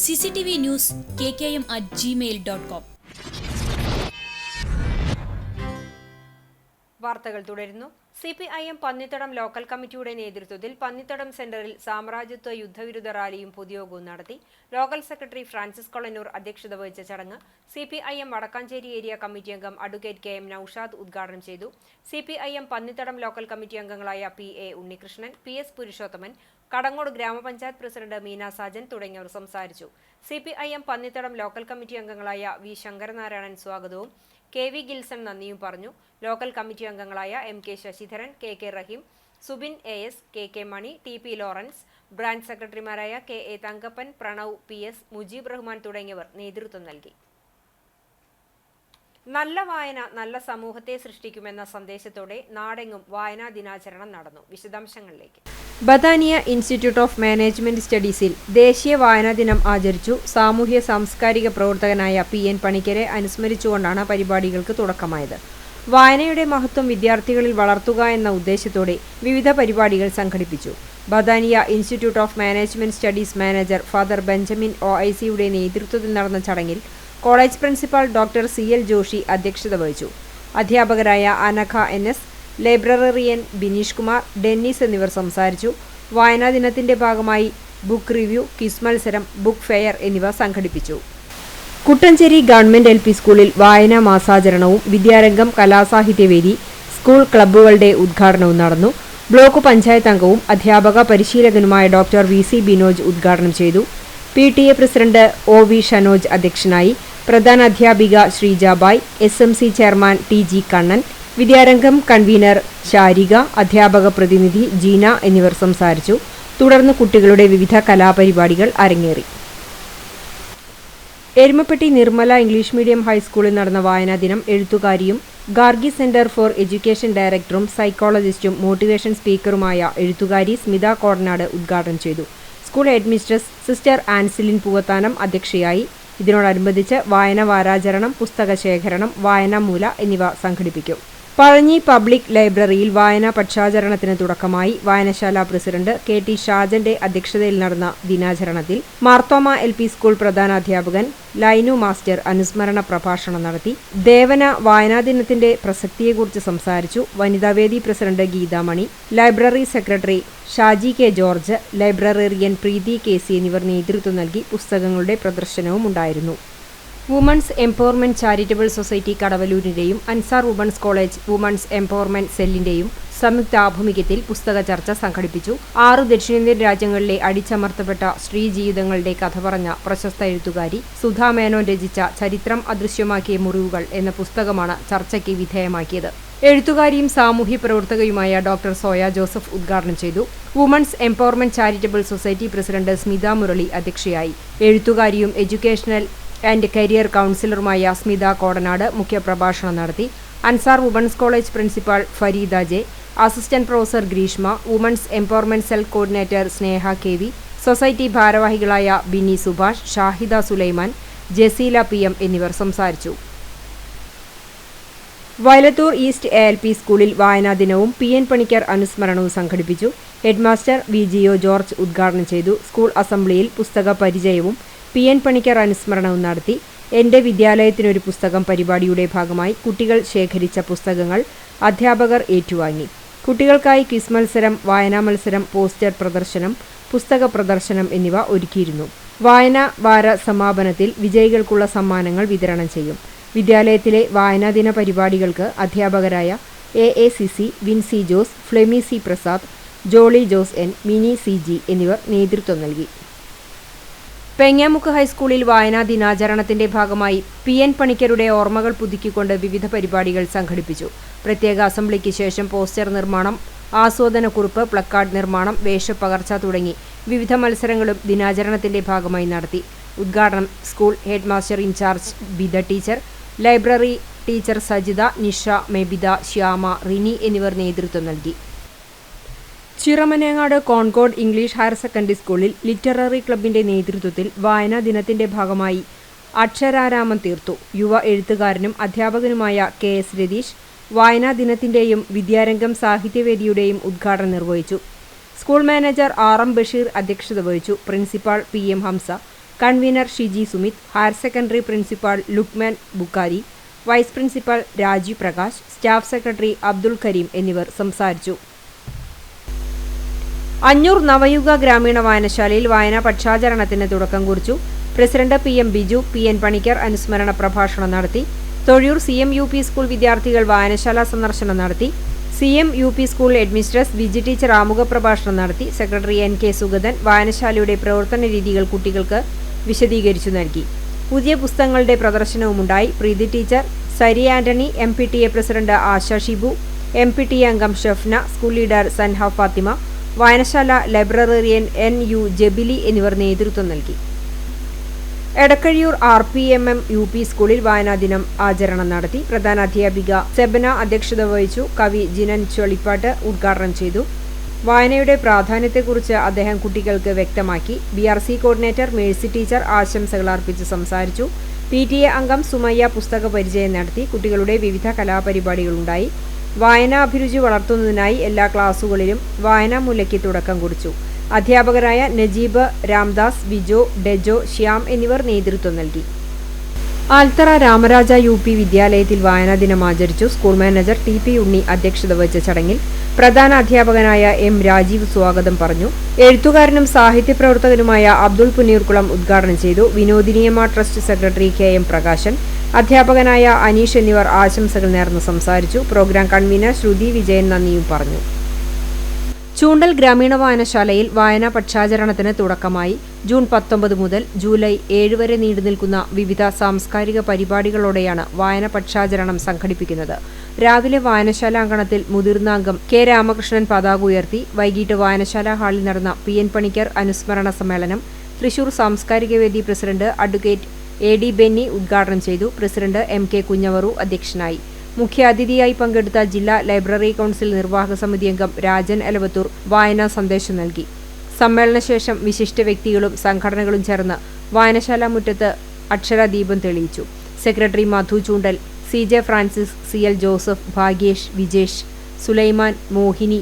cctvnews@gmail.com.
വാർത്തകൾ തുടരുന്നു. CPIM പന്നിത്തടം ലോക്കൽ കമ്മിറ്റിയുടെ നേതൃത്വത്തിൽ പന്നിത്തടം സെന്ററിൽ സാമ്രാജ്യത്വ യുദ്ധവിരുദ്ധ റാലിയും പൊതുയോഗവും നടത്തി. ലോക്കൽ സെക്രട്ടറി ഫ്രാൻസിസ് കൊളന്നൂർ അധ്യക്ഷത വഹിച്ച ചടങ്ങ് CPIM വടക്കാഞ്ചേരി ഏരിയ കമ്മിറ്റി അംഗം അഡ്വക്കേറ്റ് KM നൌഷാദ് ഉദ്ഘാടനം ചെയ്തു. CPIM പന്നിത്തടം ലോക്കൽ കമ്മിറ്റി അംഗങ്ങളായ PA ഉണ്ണികൃഷ്ണൻ, PS പുരുഷോത്തമൻ, കടങ്ങോട് ഗ്രാമപഞ്ചായത്ത് പ്രസിഡന്റ് മീന സാജൻ തുടങ്ങിയവർ സംസാരിച്ചു. CPIM പന്നിത്തടം ലോക്കൽ കമ്മിറ്റി അംഗങ്ങളായ V ശങ്കരനാരായണൻ സ്വാഗതവും KV ഗിൽസൺ നന്ദിയും പറഞ്ഞു. ലോക്കൽ കമ്മിറ്റി അംഗങ്ങളായ MK ശശിധരൻ, KK റഹീം, സുബിൻ AS, KK മണി, TP ലോറൻസ്, ബ്രാഞ്ച് സെക്രട്ടറിമാരായ KA തങ്കപ്പൻ, പ്രണവ് PS, മുജീബ് റഹ്മാൻ തുടങ്ങിയവർ നേതൃത്വം നൽകി. നല്ല വായന നല്ല സമൂഹത്തെ സൃഷ്ടിക്കുമെന്ന സന്ദേശത്തോടെ നാടെങ്ങും വായനാ ദിനാചരണം നടന്നു. വിശദാംശങ്ങളിലേക്ക്. ബദാനിയ ഇൻസ്റ്റിറ്റ്യൂട്ട് ഓഫ് മാനേജ്മെന്റ് സ്റ്റഡീസിൽ ദേശീയ വായനാ ദിനം ആചരിച്ചു. സാമൂഹ്യ സാംസ്കാരിക പ്രവർത്തകനായ PN പണിക്കരെ അനുസ്മരിച്ചുകൊണ്ടാണ് പരിപാടികൾക്ക് തുടക്കമായത്. വായനയുടെ മഹത്വം വിദ്യാർത്ഥികളിൽ വളർത്തുക എന്ന ഉദ്ദേശത്തോടെ വിവിധ പരിപാടികൾ സംഘടിപ്പിച്ചു. Bethania institute of management studies manager father Benjamin OICയുടെ നേതൃത്വത്തിൽ നടന്ന ചടങ്ങിൽ college principal doctor CL Joshi അധ്യക്ഷത വഹിച്ചു. അധ്യാപകരായ Anagha NS, librarian Bineesh Kumar, Dennis എന്നിവർ സംസാരിച്ചു. വായനാ ദിനത്തിന്റെ ഭാഗമായി ബുക്ക് റിവ്യൂ, ക്വിസ് മത്സരം, ബുക്ക് ഫെയർ എന്നിവ സംഘടിപ്പിച്ചു. കുട്ടഞ്ചേരി ഗവൺമെന്റ് LP സ്കൂളിൽ വായനാ മാസാചരണവും വിദ്യാരംഗം കലാസാഹിത്യവേദി, സ്കൂൾ ക്ലബ്ബുകളുടെ ഉദ്ഘാടനവും നടന്നു. ബ്ലോക്ക് പഞ്ചായത്ത് അംഗവും അധ്യാപക പരിശീലകനുമായ ഡോക്ടർ VC ബിനോജ് ഉദ്ഘാടനം ചെയ്തു. PTA പ്രസിഡന്റ് OV ഷനോജ് അധ്യക്ഷനായി. പ്രധാന അധ്യാപിക Sreejabai, SMC chairman TG Kannan, Vidyarangam convener Sarika, അധ്യാപക പ്രതിനിധി ജീന എന്നിവർ സംസാരിച്ചു. തുടർന്ന് കുട്ടികളുടെ വിവിധ കലാപരിപാടികൾ അരങ്ങേറി. എരുമപ്പെട്ടി നിർമ്മല ഇംഗ്ലീഷ് മീഡിയം ഹൈസ്കൂളിൽ നടന്ന വായനാ ദിനം എഴുത്തുകാരിയും ഗാർഗി സെന്റർ ഫോർ എഡ്യൂക്കേഷൻ ഡയറക്ടറും സൈക്കോളജിസ്റ്റും മോട്ടിവേഷൻ സ്പീക്കറുമായ എഴുത്തുകാരി സ്മിത കോടനാട് ഉദ്ഘാടനം ചെയ്തു. School headmistress sister Ancilin Poovathanam അധ്യക്ഷയായി. ഇതിനോടനുബന്ധിച്ച് വായന വാരാചരണം, പുസ്തക ശേഖരണം, വായനാമൂല എന്നിവ സംഘടിപ്പിക്കും. പഴഞ്ഞി പബ്ലിക് ലൈബ്രറിയിൽ വായനാ പക്ഷാചരണത്തിന് തുടക്കമായി. വായനശാല പ്രസിഡന്റ് KT ഷാജന്റെ അധ്യക്ഷതയിൽ നടന്ന ദിനാചരണത്തിൽ മാർത്തോമ LP സ്കൂൾ പ്രധാനാധ്യാപകൻ ലൈനു മാസ്റ്റർ അനുസ്മരണ പ്രഭാഷണം നടത്തി. ദേവന വായനാദിനത്തിന്റെ പ്രസക്തിയെക്കുറിച്ച് സംസാരിച്ചു. വനിതാവേദി president Geethamani, library secretary Shaji K George, librarian Preethi KC എന്നിവർ നേതൃത്വം നൽകി. പുസ്തകങ്ങളുടെ പ്രദർശനവും ഉണ്ടായിരുന്നു. വുമൺസ് എംപവർമെന്റ് ചാരിറ്റബിൾ സൊസൈറ്റി കടവലൂരിന്റെയും Ansar women's college women's empowerment സെല്ലിന്റെയും സംയുക്താഭിമുഖ്യത്തിൽ പുസ്തക ചർച്ച സംഘടിപ്പിച്ചു. 6 ദക്ഷിണേന്ത്യൻ രാജ്യങ്ങളിലെ അടിച്ചമർത്തപ്പെട്ട സ്ത്രീ ജീവിതങ്ങളുടെ കഥ പറഞ്ഞ പ്രശസ്ത എഴുത്തുകാരി സുധാ മേനോൻ രചിച്ച ചരിത്രം അദൃശ്യമാക്കിയ മുറിവുകൾ എന്ന പുസ്തകമാണ് ചർച്ചയ്ക്ക് വിധേയമാക്കിയത്. എഴുത്തുകാരിയും സാമൂഹ്യ പ്രവർത്തകയുമായ ഡോക്ടർ സോയ ജോസഫ് ഉദ്ഘാടനം ചെയ്തു. Women's empowerment charitable society president Smitha Murali അധ്യക്ഷയായി. എഴുത്തുകാരിയും എഡ്യൂക്കേഷണൽ ആൻഡ് കരിയർ കൗൺസിലറുമായ സ്മിത കോടനാട് മുഖ്യപ്രഭാഷണം നടത്തി. Ansar women's college principal Fareeda J, assistant professor Greeshma, women's empowerment cell coordinator Sneha KV, society ഭാരവാഹികളായ ബിനി സുഭാഷ്, ഷാഹിദ സുലൈമാൻ, ജസീല PM എന്നിവർ സംസാരിച്ചു. വയലത്തൂർ ഈസ്റ്റ് ALP സ്കൂളിൽ വായനാ ദിനവും PN പണിക്കർ അനുസ്മരണവും സംഘടിപ്പിച്ചു. ഹെഡ്മാസ്റ്റർ VGO ജോർജ് ഉദ്ഘാടനം ചെയ്തു. സ്കൂൾ അസംബ്ലിയിൽ പുസ്തക പരിചയവും PN പണിക്കർ അനുസ്മരണവും നടത്തി. എൻ്റെ വിദ്യാലയത്തിനൊരു പുസ്തകം പരിപാടിയുടെ ഭാഗമായി കുട്ടികൾ ശേഖരിച്ച പുസ്തകങ്ങൾ അധ്യാപകർ ഏറ്റുവാങ്ങി. കുട്ടികൾക്കായി ക്വിസ് മത്സരം, വായനാ മത്സരം, പോസ്റ്റർ പ്രദർശനം, പുസ്തക പ്രദർശനം എന്നിവ ഒരുക്കിയിരുന്നു. വായനാ വാര സമാപനത്തിൽ വിജയികൾക്കുള്ള സമ്മാനങ്ങൾ വിതരണം ചെയ്യും. വിദ്യാലയത്തിലെ വായനാദിന പരിപാടികൾക്ക് അധ്യാപകരായ AACC Vincy Jose, Flemy C Prasad, Jolly Jose N, Mini CG എന്നിവർ നേതൃത്വം നൽകി. പെങ്ങാമുക്ക് ഹൈസ്കൂളിൽ വായനാ ദിനാചരണത്തിന്റെ ഭാഗമായി PN പണിക്കരുടെ ഓർമ്മകൾ പുതുക്കിക്കൊണ്ട് വിവിധ പരിപാടികൾ സംഘടിപ്പിച്ചു. പ്രത്യേക അസംബ്ലിക്ക് ശേഷം പോസ്റ്റർ നിർമ്മാണം, ആസ്വാദനക്കുറിപ്പ്, പ്ലക്കാർഡ് നിർമ്മാണം, വേഷപ്പകർച്ച തുടങ്ങി വിവിധ മത്സരങ്ങളും ദിനാചരണത്തിന്റെ ഭാഗമായി നടത്തി. ഉദ്ഘാടനം school headmaster incharge Bida teacher, library teacher Sajitha, Nisha, Mebitha, Shyama, Rini എന്നിവർ നേതൃത്വം നൽകി. Chiramanengad Concord English higher secondary സ്കൂളിൽ ലിറ്റററി ക്ലബിന്റെ നേതൃത്വത്തിൽ വായനാ ദിനത്തിന്റെ ഭാഗമായി അക്ഷരാരാമം തീർത്തു. യുവ എഴുത്തുകാരനും അധ്യാപകനുമായ KS രതീഷ് വായനാ ദിനത്തിന്റെയും വിദ്യാരംഗം സാഹിത്യവേദിയുടെയും ഉദ്ഘാടനം നിർവഹിച്ചു. സ്കൂൾ മാനേജർ RM ബഷീർ അധ്യക്ഷത വഹിച്ചു. Principal PM Hamsa, convener Shiji Sumith, higher secondary principal Luqman Bukhari, vice principal Rajeev Prakash, staff secretary Abdul Kareem എന്നിവർ സംസാരിച്ചു. അഞ്ഞൂർ നവയുഗ ഗ്രാമീണ വായനശാലയിൽ വായനാ പക്ഷാചരണത്തിന് തുടക്കം കുറിച്ചു. President PM Biju PN Panicker അനുസ്മരണ പ്രഭാഷണം നടത്തി. തൊഴിയൂർ CM-UP സ്കൂൾ വിദ്യാർത്ഥികൾ വായനശാല സന്ദർശനം നടത്തി. CM-UP school headmistress Viji teacher ആമുഖ പ്രഭാഷണം നടത്തി. സെക്രട്ടറി NK സുഗതൻ വായനശാലയുടെ പ്രവർത്തന രീതികൾ കുട്ടികൾക്ക് വിശദീകരിച്ചു നൽകി. പുതിയ പുസ്തകങ്ങളുടെ പ്രദർശനവുമുണ്ടായി. പ്രീതി ടീച്ചർ, സരി ആന്റണി, MPTA പ്രസിഡന്റ് ആശ ഷിബു, MPTA അംഗം ഷഫ്ന, സ്കൂൾ ലീഡർ സൻഹ ഫാത്തിമ, വായനശാല ലൈബ്രറേറിയൻ NU ജബിലി എന്നിവർ നേതൃത്വം നൽകി. എടക്കഴിയൂർ RPMM UP സ്കൂളിൽ വായനാ ദിനം ആചരണം നടത്തി. പ്രധാനാധ്യാപിക സെബന അധ്യക്ഷത വഹിച്ചു. കവി ജിനൻ ചൊളിപ്പാട്ട് ഉദ്ഘാടനം ചെയ്തു. വായനയുടെ പ്രാധാന്യത്തെക്കുറിച്ച് അദ്ദേഹം കുട്ടികൾക്ക് വ്യക്തമാക്കി. BRC കോർഡിനേറ്റർ മേഴ്സി ടീച്ചർ ആശംസകൾ അർപ്പിച്ച് സംസാരിച്ചു. PTA അംഗം സുമയ്യ പുസ്തക പരിചയം നടത്തി. കുട്ടികളുടെ വിവിധ കലാപരിപാടികളുണ്ടായി. വായനാഭിരുചി വളർത്തുന്നതിനായി എല്ലാ ക്ലാസുകളിലും വായനാമൂലയ്ക്ക് തുടക്കം കുറിച്ചു. അധ്യാപകരായ നജീബ്, രാംദാസ്, വിജോ, ഡെജോ, ശ്യാം എന്നിവർ നേതൃത്വം നൽകി. ആൽത്തറ രാമരാജ UP വിദ്യാലയത്തിൽ വായനാ ദിനം ആചരിച്ചു. സ്കൂൾ മാനേജർ TP ഉണ്ണി അധ്യക്ഷത വഹിച്ച ചടങ്ങിൽ പ്രധാന അധ്യാപകനായ M രാജീവ് സ്വാഗതം പറഞ്ഞു. എഴുത്തുകാരനും സാഹിത്യപ്രവർത്തകനുമായ അബ്ദുൾ പുന്നീർകുളം ഉദ്ഘാടനം ചെയ്തു. Vinodiniamma trust secretary KM Prakashan, അധ്യാപകനായ അനീഷ് എന്നിവർ ആശംസകൾ നേർന്ന് സംസാരിച്ചു. പ്രോഗ്രാം കൺവീനർ ശ്രുതി വിജയൻ നന്ദിയും പറഞ്ഞു. ചൂണ്ടൽ ഗ്രാമീണ വായനശാലയിൽ വായനാ പക്ഷാചരണത്തിന് തുടക്കമായി. ജൂൺ 19 മുതൽ ജൂലൈ 7 വരെ നീണ്ടുനിൽക്കുന്ന വിവിധ സാംസ്കാരിക പരിപാടികളോടെയാണ് വായന പക്ഷാചരണം സംഘടിപ്പിക്കുന്നത്. രാവിലെ വായനശാല അങ്കണത്തിൽ മുതിർന്ന അംഗം K രാമകൃഷ്ണൻ പതാക ഉയർത്തി. വൈകിട്ട് വായനശാല ഹാളിൽ നടന്ന PN പണിക്കർ അനുസ്മരണ സമ്മേളനം തൃശൂർ സാംസ്കാരിക വേദി പ്രസിഡന്റ് അഡ്വക്കേറ്റ് AD ബെന്നി ഉദ്ഘാടനം ചെയ്തു. പ്രസിഡന്റ് MK കുഞ്ഞവറു അധ്യക്ഷനായി. മുഖ്യാതിഥിയായി പങ്കെടുത്ത ജില്ലാ ലൈബ്രറി കൗൺസിൽ നിർവാഹക സമിതി അംഗം രാജൻ എലവത്തൂർ വായനാ സന്ദേശം നൽകി. സമ്മേളനശേഷം വിശിഷ്ട വ്യക്തികളും സംഘടനകളും ചേർന്ന് വായനശാല മുറ്റത്ത് അക്ഷരദീപം തെളിയിച്ചു. Secretary Madhu Choondal, CJ Francis, CL Joseph, Bhagyesh, Vijesh, Sulaiman, Mohini,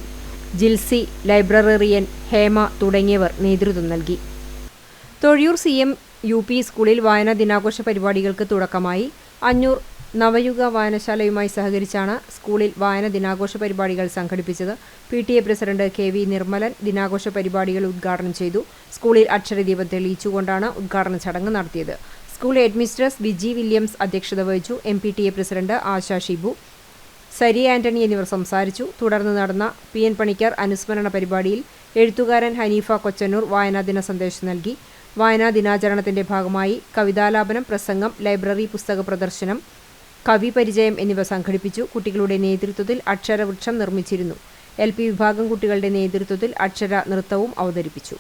Jilsy, librarian Hema തുടങ്ങിയവർ നേതൃത്വം നൽകി. തൊഴിയൂർ CM UP സ്കൂളിൽ വായനാ ദിനാഘോഷ പരിപാടികൾക്ക് തുടക്കമായി. അഞ്ഞൂർ നവയുഗ വായനശാലയുമായി സഹകരിച്ചാണ് സ്കൂളിൽ വായന ദിനാഘോഷ പരിപാടികൾ സംഘടിപ്പിച്ചത്. PTA പ്രസിഡന്റ് KV നിർമ്മലൻ ദിനാഘോഷ പരിപാടികൾ ഉദ്ഘാടനം ചെയ്തു. സ്കൂളിൽ അക്ഷരദീപം തെളിയിച്ചുകൊണ്ടാണ് ഉദ്ഘാടന ചടങ്ങ് നടത്തിയത്. സ്കൂൾ ഹെഡ്മിസ്ട്രസ് ബിജി വില്യംസ് അധ്യക്ഷത വഹിച്ചു. MPTA പ്രസിഡന്റ് ആശാ ഷിബു, സരി ആന്റണി എന്നിവർ സംസാരിച്ചു. തുടർന്ന് നടന്ന PN പണിക്കർ അനുസ്മരണ പരിപാടിയിൽ എഴുത്തുകാരൻ ഹനീഫ കൊച്ചന്നൂർ വായനാദിന സന്ദേശം നൽകി. വായനാ ദിനാചരണത്തിന്റെ ഭാഗമായി കവിതാലാപനം, പ്രസംഗം, ലൈബ്രറി പുസ്തക പ്രദർശനം, കവി പരിചയം എന്നിവ സംഘടിപ്പിച്ചു. കുട്ടികളുടെ നേതൃത്വത്തിൽ അക്ഷരവൃക്ഷം നിർമ്മിച്ചിരുന്നു. LP വിഭാഗം കുട്ടികളുടെ നേതൃത്വത്തിൽ അക്ഷര നൃത്തവും അവതരിപ്പിച്ചു.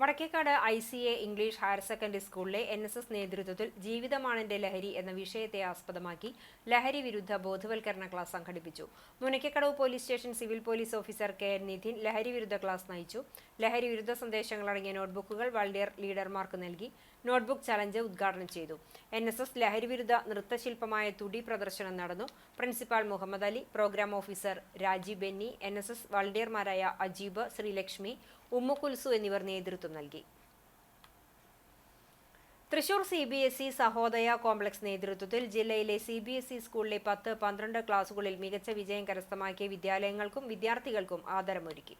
Vadakkekad ICA English higher secondary സ്കൂളിലെ NSS നേതൃത്വത്തിൽ ജീവിതമാണെന്റെ ലഹരി എന്ന വിഷയത്തെ ആസ്പദമാക്കി ലഹരി വിരുദ്ധ ബോധവൽക്കരണ ക്ലാസ് സംഘടിപ്പിച്ചു. Munakkakadavu police station civil police officer KN Nidhin ലഹരി വിരുദ്ധ ക്ലാസ് നയിച്ചു. ലഹരി വിരുദ്ധ സന്ദേശങ്ങളടങ്ങിയ നോട്ട്ബുക്കുകൾ വളണ്ടിയർ ലീഡർമാർക്ക് നൽകി. നോട്ട്ബുക്ക് ചലഞ്ച് ഉദ്ഘാടനം ചെയ്തു. NSS ലഹരി വിരുദ്ധ നൃത്തശില്പമായ തുടി പ്രദർശനം നടന്നു. Principal Muhammad Ali, programme officer Rajeev Benny, NSS വളണ്ടിയർമാരായ അജീബ്, ശ്രീലക്ഷ്മി, ഉമ്മുകുൽസു എന്നിവർ നേതൃത്വം നൽകി. തൃശൂർ CBSE സഹോദയ കോംപ്ലക്സ് നേതൃത്വത്തിൽ ജില്ലയിലെ CBSE സ്കൂളിലെ 10, 12 ക്ലാസുകളിൽ മികച്ച വിജയം കരസ്ഥമാക്കിയ വിദ്യാലയങ്ങൾക്കും വിദ്യാർത്ഥികൾക്കും ആദരമൊരുക്കി.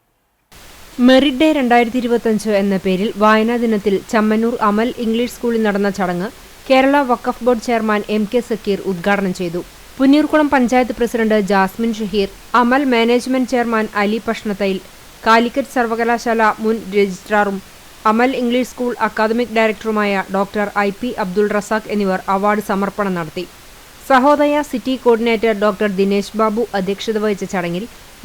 മെറിറ്റ് ഡേ 2025 എന്ന പേരിൽ വായനാ ദിനത്തിൽ ചമ്മന്നൂർ അമൽ ഇംഗ്ലീഷ് സ്കൂളിൽ നടന്ന ചടങ്ങ് കേരള വഖഫ് ബോർഡ് ചെയർമാൻ MK സക്കീർ ഉദ്ഘാടനം ചെയ്തു. പുന്നൂർകുളം പഞ്ചായത്ത് പ്രസിഡന്റ് ജാസ്മിൻ ഷഹീർ, അമൽ മാനേജ്മെന്റ് ചെയർമാൻ അലി പഷ്ണത്തയിൽ, കാലിക്കറ്റ് സർവകലാശാല മുൻ രജിസ്ട്രാറും അമൽ ഇംഗ്ലീഷ് സ്കൂൾ അക്കാദമിക് ഡയറക്ടറുമായ ഡോക്ടർ IP അബ്ദുൾ റസാഖ് എന്നിവർ അവാർഡ് സമർപ്പണം നടത്തി. Sahodaya city coordinator doctor Dinesh Babu അധ്യക്ഷത വഹിച്ച ചടങ്ങിൽ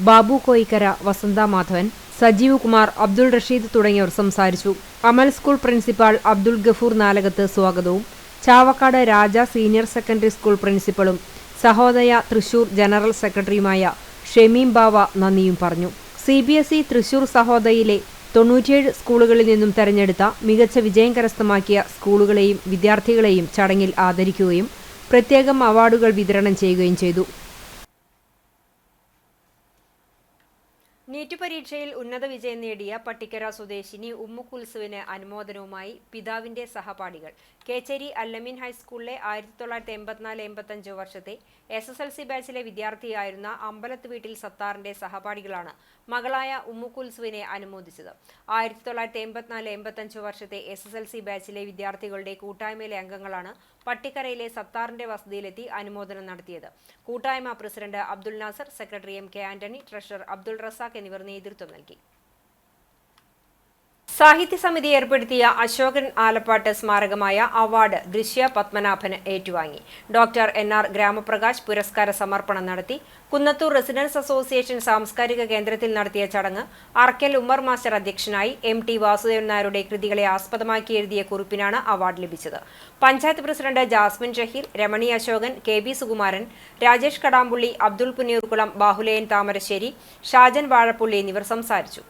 ബാബു കോയിക്കര, വസന്ത മാധവൻ, സജീവ് കുമാർ, അബ്ദുൾ റഷീദ് തുടങ്ങിയവർ സംസാരിച്ചു. അമൽ സ്കൂൾ പ്രിൻസിപ്പാൾ അബ്ദുൾ ഗഫൂർ നാലകത്ത് സ്വാഗതവും Chavakkad Raja senior secondary school പ്രിൻസിപ്പളും സഹോദയ തൃശൂർ ജനറൽ സെക്രട്ടറിയുമായ ഷമീം ബാവ നന്ദിയും പറഞ്ഞു. CBSE തൃശൂർ സഹോദയയിലെ 97 സ്കൂളുകളിൽ നിന്നും തെരഞ്ഞെടുത്ത മികച്ച വിജയം കരസ്ഥമാക്കിയ സ്കൂളുകളെയും വിദ്യാർത്ഥികളെയും ചടങ്ങിൽ ആദരിക്കുകയും പ്രത്യേകം അവാർഡുകൾ വിതരണം ചെയ്യുകയും ചെയ്തു. നീറ്റ് പരീക്ഷയിൽ ഉന്നത വിജയം നേടിയ പട്ടിക്കര സ്വദേശിനി ഉമ്മുകുൽസുവിന് അനുമോദനവുമായി പിതാവിന്റെ സഹപാഠികൾ. കേച്ചേരി അല്ലമീൻ ഹൈസ്കൂളിലെ 1984-85 വർഷത്തെ SSLC ബാച്ചിലെ വിദ്യാർത്ഥിയായിരുന്ന അമ്പലത്ത് വീട്ടിൽ സത്താറിന്റെ സഹപാഠികളാണ് മകളായ ഉമ്മുകുൽസുവിനെ അനുമോദിച്ചത്. 1984-85 വർഷത്തെ SSLC ബാച്ചിലെ വിദ്യാർത്ഥികളുടെ കൂട്ടായ്മയിലെ അംഗങ്ങളാണ് പട്ടിക്കരയിലെ സത്താറിന്റെ വസതിയിലെത്തി അനുമോദനം നടത്തിയത്. കൂട്ടായ്മ president Abdul Nasar, secretary MK Antony, treasurer Abdul Razak എന്നിവർ നേതൃത്വം നൽകി. സാഹിത്യ സമിതി ഏർപ്പെടുത്തിയ അശോകൻ ആലപ്പാട്ട് സ്മാരകമായ അവാർഡ് ദൃശ്യ പത്മനാഭന് ഏറ്റുവാങ്ങി. ഡോക്ടർ NR ഗ്രാമപ്രകാശ് പുരസ്കാര സമർപ്പണം നടത്തി. കുന്നത്തൂർ റെസിഡൻസ് അസോസിയേഷൻ സാംസ്കാരിക കേന്ദ്രത്തിൽ നടത്തിയ ചടങ്ങ് അർക്കൽ ഉമ്മർ മാസ്റ്റർ അധ്യക്ഷനായി. MT വാസുദേവൻ നായരുടെ കൃതികളെ ആസ്പദമാക്കി എഴുതിയ കുറിപ്പിനാണ് അവാർഡ് ലഭിച്ചത്. പഞ്ചായത്ത് പ്രസിഡന്റ് ജാസ്മിൻ ഷഹീർ, രമണി അശോകൻ, KB സുകുമാരൻ, രാജേഷ് കടാമ്പുള്ളി, അബ്ദുൾ പുന്നൂർകുളം, ബാഹുലയൻ താമരശ്ശേരി, ഷാജൻ വാഴപ്പുള്ളി എന്നിവർ സംസാരിച്ചു.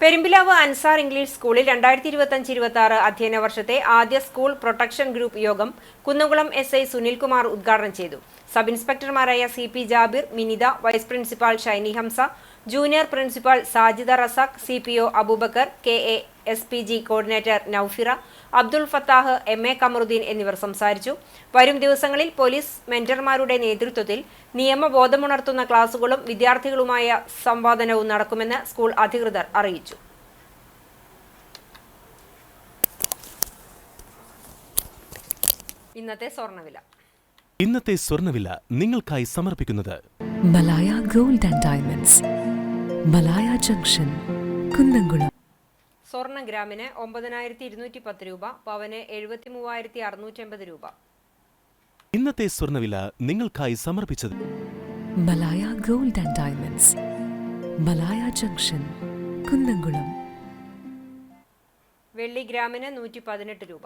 പെരുമ്പിലാവ് അൻസാർ ഇംഗ്ലീഷ് സ്കൂളിൽ 2025-26 അധ്യയന വർഷത്തെ ആദ്യ സ്കൂൾ പ്രൊട്ടക്ഷൻ ഗ്രൂപ്പ് യോഗം കുന്നംകുളം SI സുനിൽകുമാർ ഉദ്ഘാടനം ചെയ്തു. സബ് ഇൻസ്പെക്ടർമാരായ CP Jabir, Minitha, vice principal Shiny Hamsa, junior principal Sajida Razak, CPO Abubakar, KA SPG coordinator Noufira, Abdul Fathah, MA Kamaruddin എന്നിവർ സംസാരിച്ചു. വരും ദിവസങ്ങളിൽ പോലീസ് മെന്റർമാരുടെ നേതൃത്വത്തിൽ നിയമബോധമുണർത്തുന്ന ക്ലാസുകളും വിദ്യാർത്ഥികളുമായ സംവാദനവും നടക്കുമെന്ന് സ്കൂൾ അധികൃതർ അറിയിച്ചു.
ഇന്നത്തെ സ്വർണ്ണവില നിങ്ങൾക്കായി സമർപ്പിക്കുന്നത്
Malaya gold and diamonds, Malaya junction, Kunnamkulam.
സ്വർണ്ണ ഗ്രാമിന് 9210 രൂപ, പവന് 73650 രൂപ.
ഇന്നത്തെ സ്വർണ്ണവില നിങ്ങൾക്കായി സമർപ്പിച്ചത്
Malaya gold and diamonds, Malaya junction, Kunnamkulam.
വെള്ളി ഗ്രാമിന് 118 രൂപ.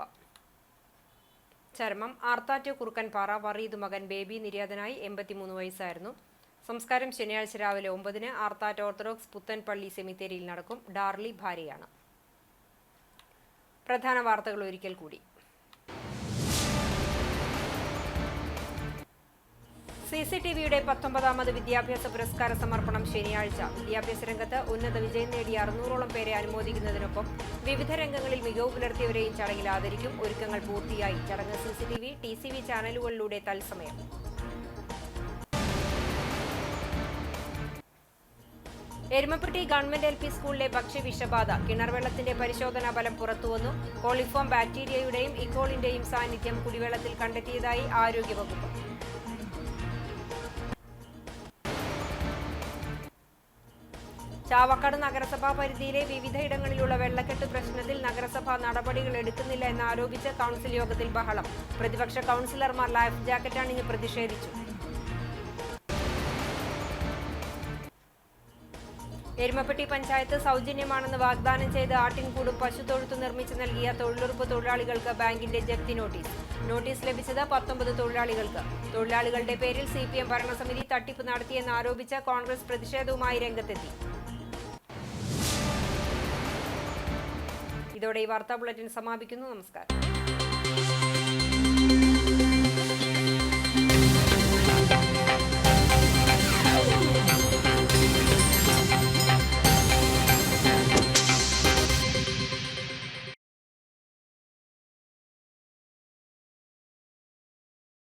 ചർമ്മം ആർത്താറ്റ് കുറുക്കൻപാറ വറീദ് മകൻ ബേബി നിര്യാതനായി 83 വയസ്സായിരുന്നു. സംസ്കാരം ശനിയാഴ്ച രാവിലെ 9-ന് ആർത്താറ്റ് ഓർത്തഡോക്സ് പുത്തൻപള്ളി സെമിത്തേരിയിൽ നടക്കും. ഡാർലി ഭാര്യയാണ്. പ്രധാന വാർത്തകൾ ഒരിക്കൽ കൂടി. CCTVയുടെ 19ാമത് വിദ്യാഭ്യാസ പുരസ്കാര സമർപ്പണം ശനിയാഴ്ച. വിദ്യാഭ്യാസ രംഗത്ത് ഉന്നത വിജയം നേടിയ 600ഓളം പേരെ അനുമോദിക്കുന്നതിനൊപ്പം വിവിധ രംഗങ്ങളിൽ മികവ് പുലർത്തിയവരെയും ചടങ്ങിൽ ആദരിക്കും. ഒരുക്കങ്ങൾ പൂർത്തിയായി. ചടങ്ങ് CCTV, TCV ചാനലുകളിലൂടെ തത്സമയം. എരുമപ്പെട്ടി ഗവൺമെന്റ് LP സ്കൂളിലെ ഭക്ഷ്യവിഷബാധ. കിണർ വെള്ളത്തിന്റെ പരിശോധനാ ഫലം പുറത്തുവന്നു. കോളിഫോം ബാക്ടീരിയയുടെയും ഇക്കോളിന്റെയും സാന്നിധ്യം കുടിവെള്ളത്തിൽ കണ്ടെത്തിയതായി ആരോഗ്യവകുപ്പ്. ചാവക്കാട് നഗരസഭാ പരിധിയിലെ വിവിധയിടങ്ങളിലുള്ള വെള്ളക്കെട്ട് പ്രശ്നത്തിൽ നഗരസഭ നടപടികൾ എടുക്കുന്നില്ല എന്നാരോപിച്ച് കൗൺസിൽ യോഗത്തിൽ ബഹളം. പ്രതിപക്ഷ കൗൺസിലർമാർ ലൈഫ് ജാക്കറ്റ് അണിഞ്ഞ് പ്രതിഷേധിച്ചു. എരുമപ്പെട്ടി പഞ്ചായത്ത് സൗജന്യമാണെന്ന് വാഗ്ദാനം ചെയ്ത് ആട്ടിൻകൂടും പശുത്തൊഴുത്തും നിർമ്മിച്ച് നൽകിയ തൊഴിലുറപ്പ് തൊഴിലാളികൾക്ക് ബാങ്കിന്റെ ജപ്തി നോട്ടീസ്. നോട്ടീസ് ലഭിച്ചത് 19 തൊഴിലാളികൾക്ക്. തൊഴിലാളികളുടെ പേരിൽ CPM ഭരണസമിതി തട്ടിപ്പ് നടത്തിയെന്നാരോപിച്ച് കോൺഗ്രസ് പ്രതിഷേധവുമായി രംഗത്തെത്തി. ഇതോടെ ഈ വാർത്താ ബുള്ളറ്റിൻ സമാപിക്കുന്നു. നമസ്കാരം.